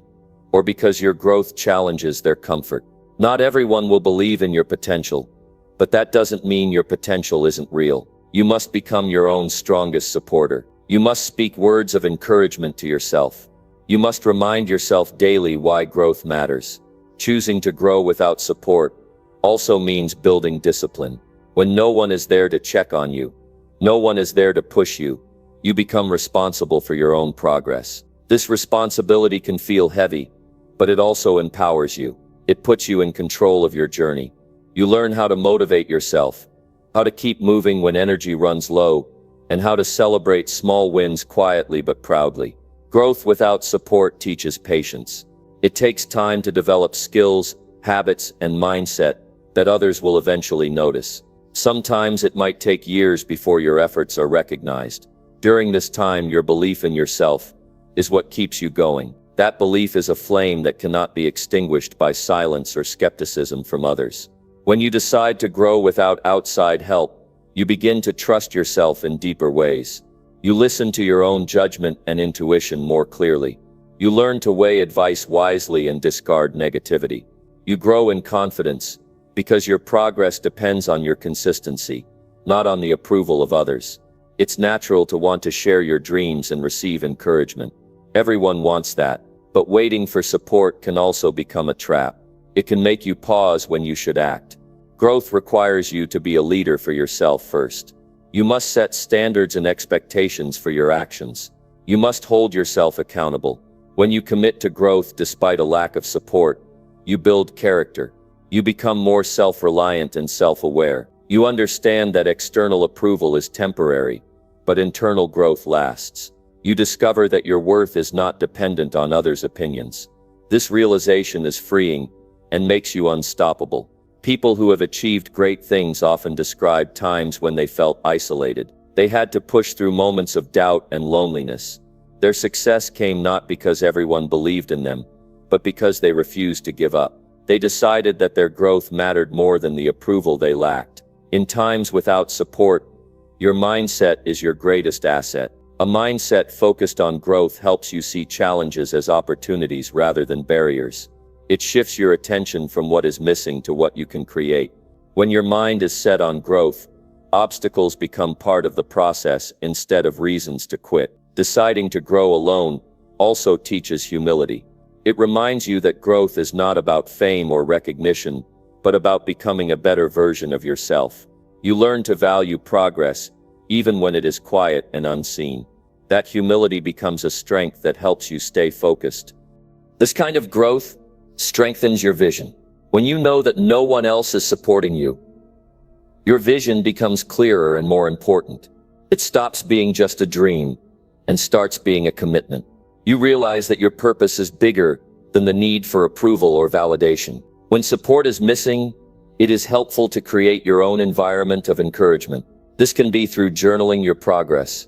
or because your growth challenges their comfort. Not everyone will believe in your potential, but that doesn't mean your potential isn't real. You must become your own strongest supporter. You must speak words of encouragement to yourself. You must remind yourself daily why growth matters. Choosing to grow without support also means building discipline. When no one is there to check on you, no one is there to push you, you become responsible for your own progress. This responsibility can feel heavy, but it also empowers you. It puts you in control of your journey. You learn how to motivate yourself, how to keep moving when energy runs low, and how to celebrate small wins quietly but proudly. Growth without support teaches patience. It takes time to develop skills, habits, and mindset that others will eventually notice. Sometimes it might take years before your efforts are recognized. During this time, your belief in yourself is what keeps you going. That belief is a flame that cannot be extinguished by silence or skepticism from others. When you decide to grow without outside help, you begin to trust yourself in deeper ways. You listen to your own judgment and intuition more clearly. You learn to weigh advice wisely and discard negativity. You grow in confidence because your progress depends on your consistency, not on the approval of others. It's natural to want to share your dreams and receive encouragement. Everyone wants that, but waiting for support can also become a trap. It can make you pause when you should act. Growth requires you to be a leader for yourself first. You must set standards and expectations for your actions. You must hold yourself accountable. When you commit to growth despite a lack of support, you build character. You become more self-reliant and self-aware. You understand that external approval is temporary, but internal growth lasts. You discover that your worth is not dependent on others' opinions. This realization is freeing and makes you unstoppable. People who have achieved great things often describe times when they felt isolated. They had to push through moments of doubt and loneliness. Their success came not because everyone believed in them, but because they refused to give up. They decided that their growth mattered more than the approval they lacked. In times without support, your mindset is your greatest asset. A mindset focused on growth helps you see challenges as opportunities rather than barriers. It shifts your attention from what is missing to what you can create. When your mind is set on growth, obstacles become part of the process instead of reasons to quit. Deciding to grow alone also teaches humility. It reminds you that growth is not about fame or recognition, but about becoming a better version of yourself. You learn to value progress, even when it is quiet and unseen. That humility becomes a strength that helps you stay focused. This kind of growth strengthens your vision. When you know that no one else is supporting you, your vision becomes clearer and more important. It stops being just a dream and starts being a commitment. You realize that your purpose is bigger than the need for approval or validation. When support is missing, it is helpful to create your own environment of encouragement. This can be through journaling your progress,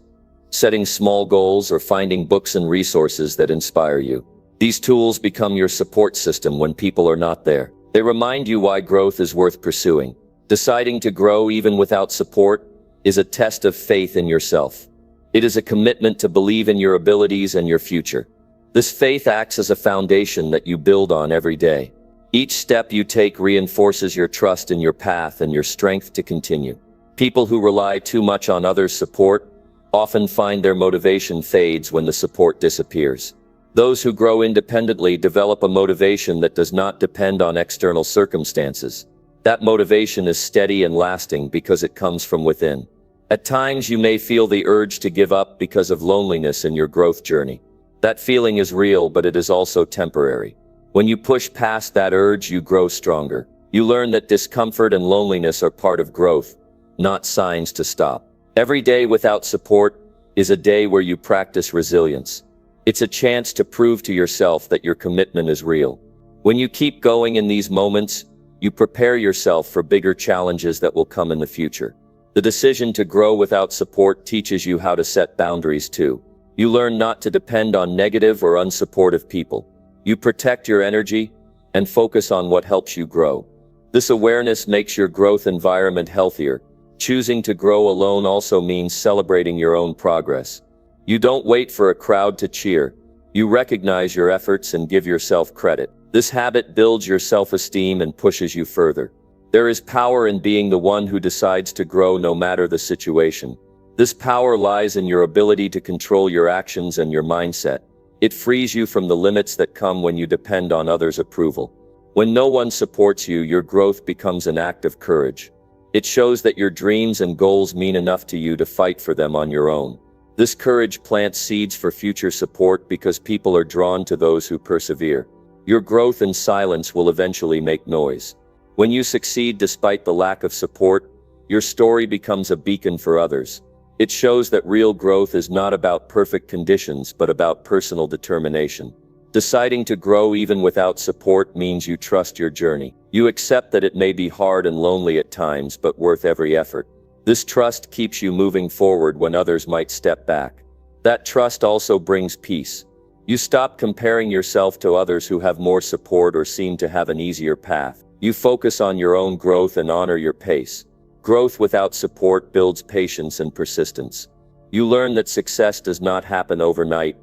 setting small goals, or finding books and resources that inspire you. These tools become your support system when people are not there. They remind you why growth is worth pursuing. Deciding to grow even without support is a test of faith in yourself. It is a commitment to believe in your abilities and your future. This faith acts as a foundation that you build on every day. Each step you take reinforces your trust in your path and your strength to continue. People who rely too much on others' support often find their motivation fades when the support disappears. Those who grow independently develop a motivation that does not depend on external circumstances. That motivation is steady and lasting because it comes from within. At times you may feel the urge to give up because of loneliness in your growth journey. That feeling is real, but it is also temporary. When you push past that urge, you grow stronger. You learn that discomfort and loneliness are part of growth, not signs to stop. Every day without support is a day where you practice resilience. It's a chance to prove to yourself that your commitment is real. When you keep going in these moments, You prepare yourself for bigger challenges that will come in the future. The decision to grow without support teaches you how to set boundaries too. You learn not to depend on negative or unsupportive people. You protect your energy and focus on what helps you grow. This awareness makes your growth environment healthier. Choosing to grow alone also means celebrating your own progress. You don't wait for a crowd to cheer. You recognize your efforts and give yourself credit. This habit builds your self-esteem and pushes you further. There is power in being the one who decides to grow no matter the situation. This power lies in your ability to control your actions and your mindset. It frees you from the limits that come when you depend on others' approval. When no one supports you, your growth becomes an act of courage. It shows that your dreams and goals mean enough to you to fight for them on your own. This courage plants seeds for future support because people are drawn to those who persevere. Your growth in silence will eventually make noise. When you succeed despite the lack of support, your story becomes a beacon for others. It shows that real growth is not about perfect conditions but about personal determination. Deciding to grow even without support means you trust your journey. You accept that it may be hard and lonely at times but worth every effort. This trust keeps you moving forward when others might step back. That trust also brings peace. You stop comparing yourself to others who have more support or seem to have an easier path. You focus on your own growth and honor your pace. Growth without support builds patience and persistence. You learn that success does not happen overnight,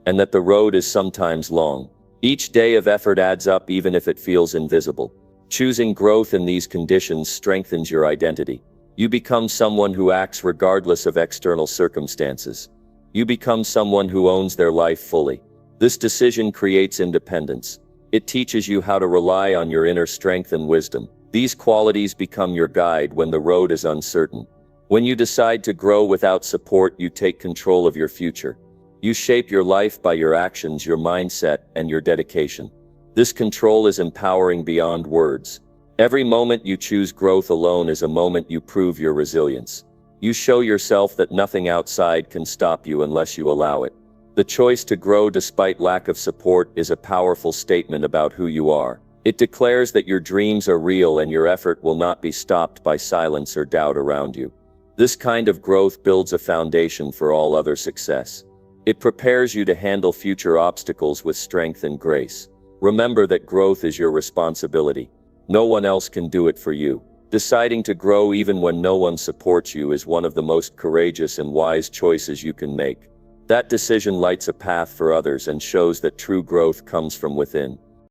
and that the road is sometimes long. Each day of effort adds up even if it feels invisible. Choosing growth in these conditions strengthens your identity. You become someone who acts regardless of external circumstances. You become someone who owns their life fully. This decision creates independence. It teaches you how to rely on your inner strength and wisdom. These qualities become your guide when the road is uncertain. When you decide to grow without support, you take control of your future. You shape your life by your actions, your mindset, and your dedication. This control is empowering beyond words. Every moment you choose growth alone is a moment you prove your resilience. You show yourself that nothing outside can stop you unless you allow it. The choice to grow despite lack of support is a powerful statement about who you are. It declares that your dreams are real and your effort will not be stopped by silence or doubt around you. This kind of growth builds a foundation for all other success. It prepares you to handle future obstacles with strength and grace. Remember that growth is your responsibility. No one else can do it for you. Deciding to grow even when no one supports you is one of the most courageous and wise choices you can make. That decision lights a path for others and shows that true growth comes from within.